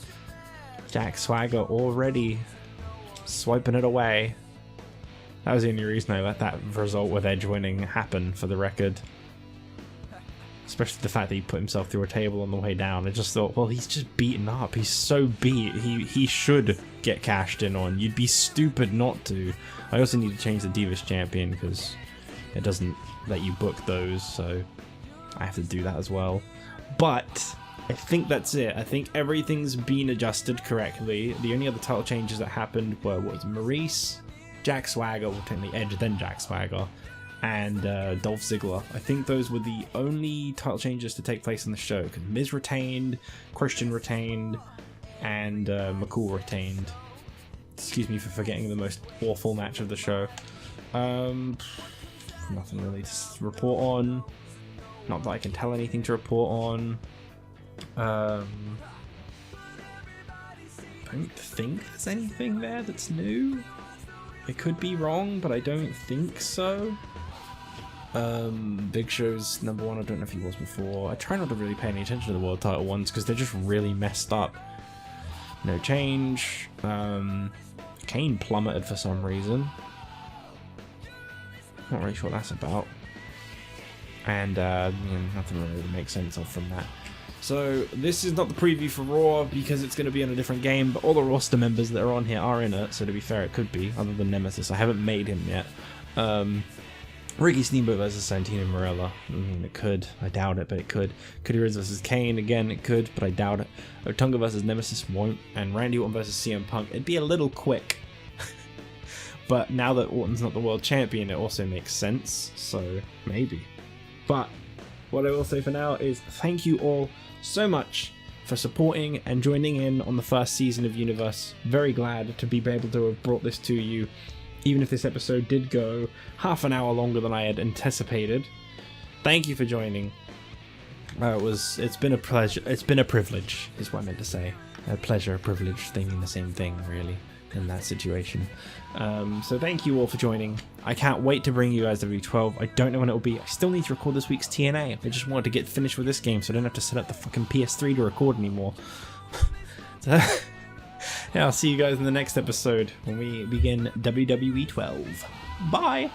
Jack Swagger already swiping it away. That was the only reason I let that result with Edge winning happen, for the record. Especially the fact that he put himself through a table on the way down. I just thought, well, he's just beaten up. He's so beat. He should get cashed in on. You'd be stupid not to. I also need to change the Divas champion because it doesn't let you book those, so I have to do that as well. But I think that's it. I think everything's been adjusted correctly. The only other title changes that happened were, what was it, Maryse, Jack Swagger, well, technically Edge, then Jack Swagger, and Dolph Ziggler. I think those were the only title changes to take place in the show, because Miz retained, Christian retained, and McCool retained. Excuse me for forgetting the most awful match of the show. Nothing really to report on. Not that I can tell anything to report on. I don't think there's anything there that's new. I could be wrong, but I don't think so. Big Show's #1. I don't know if he was before. I try not to really pay any attention to the world title ones because they're just really messed up. No change. Kane plummeted for some reason. Not really sure what that's about. And nothing really makes sense of from that. So this is not the preview for Raw because it's going to be in a different game, but all the roster members that are on here are in it, so to be fair it could be, other than Nemesis. I haven't made him yet. Ricky Steamboat versus Santino Marella. I mean, it could. I doubt it, but it could. Cody Rhodes versus Kane. Again, it could, but I doubt it. Otunga versus Nemesis won't. And Randy Orton versus CM Punk. It'd be a little quick. But now that Orton's not the world champion, it also makes sense. So, maybe. But what I will say for now is thank you all so much for supporting and joining in on the first season of Universe. Very glad to be able to have brought this to you, even if this episode did go half an hour longer than I had anticipated. Thank you for joining. It's been a pleasure. It's been a privilege, is what I meant to say. A pleasure, a privilege, they mean the same thing, really, in that situation. So thank you all for joining. I can't wait to bring you guys W12. I don't know when it will be. I still need to record this week's TNA. I just wanted to get finished with this game so I don't have to set up the fucking PS3 to record anymore. So, yeah, I'll see you guys in the next episode when we begin WWE 12. Bye!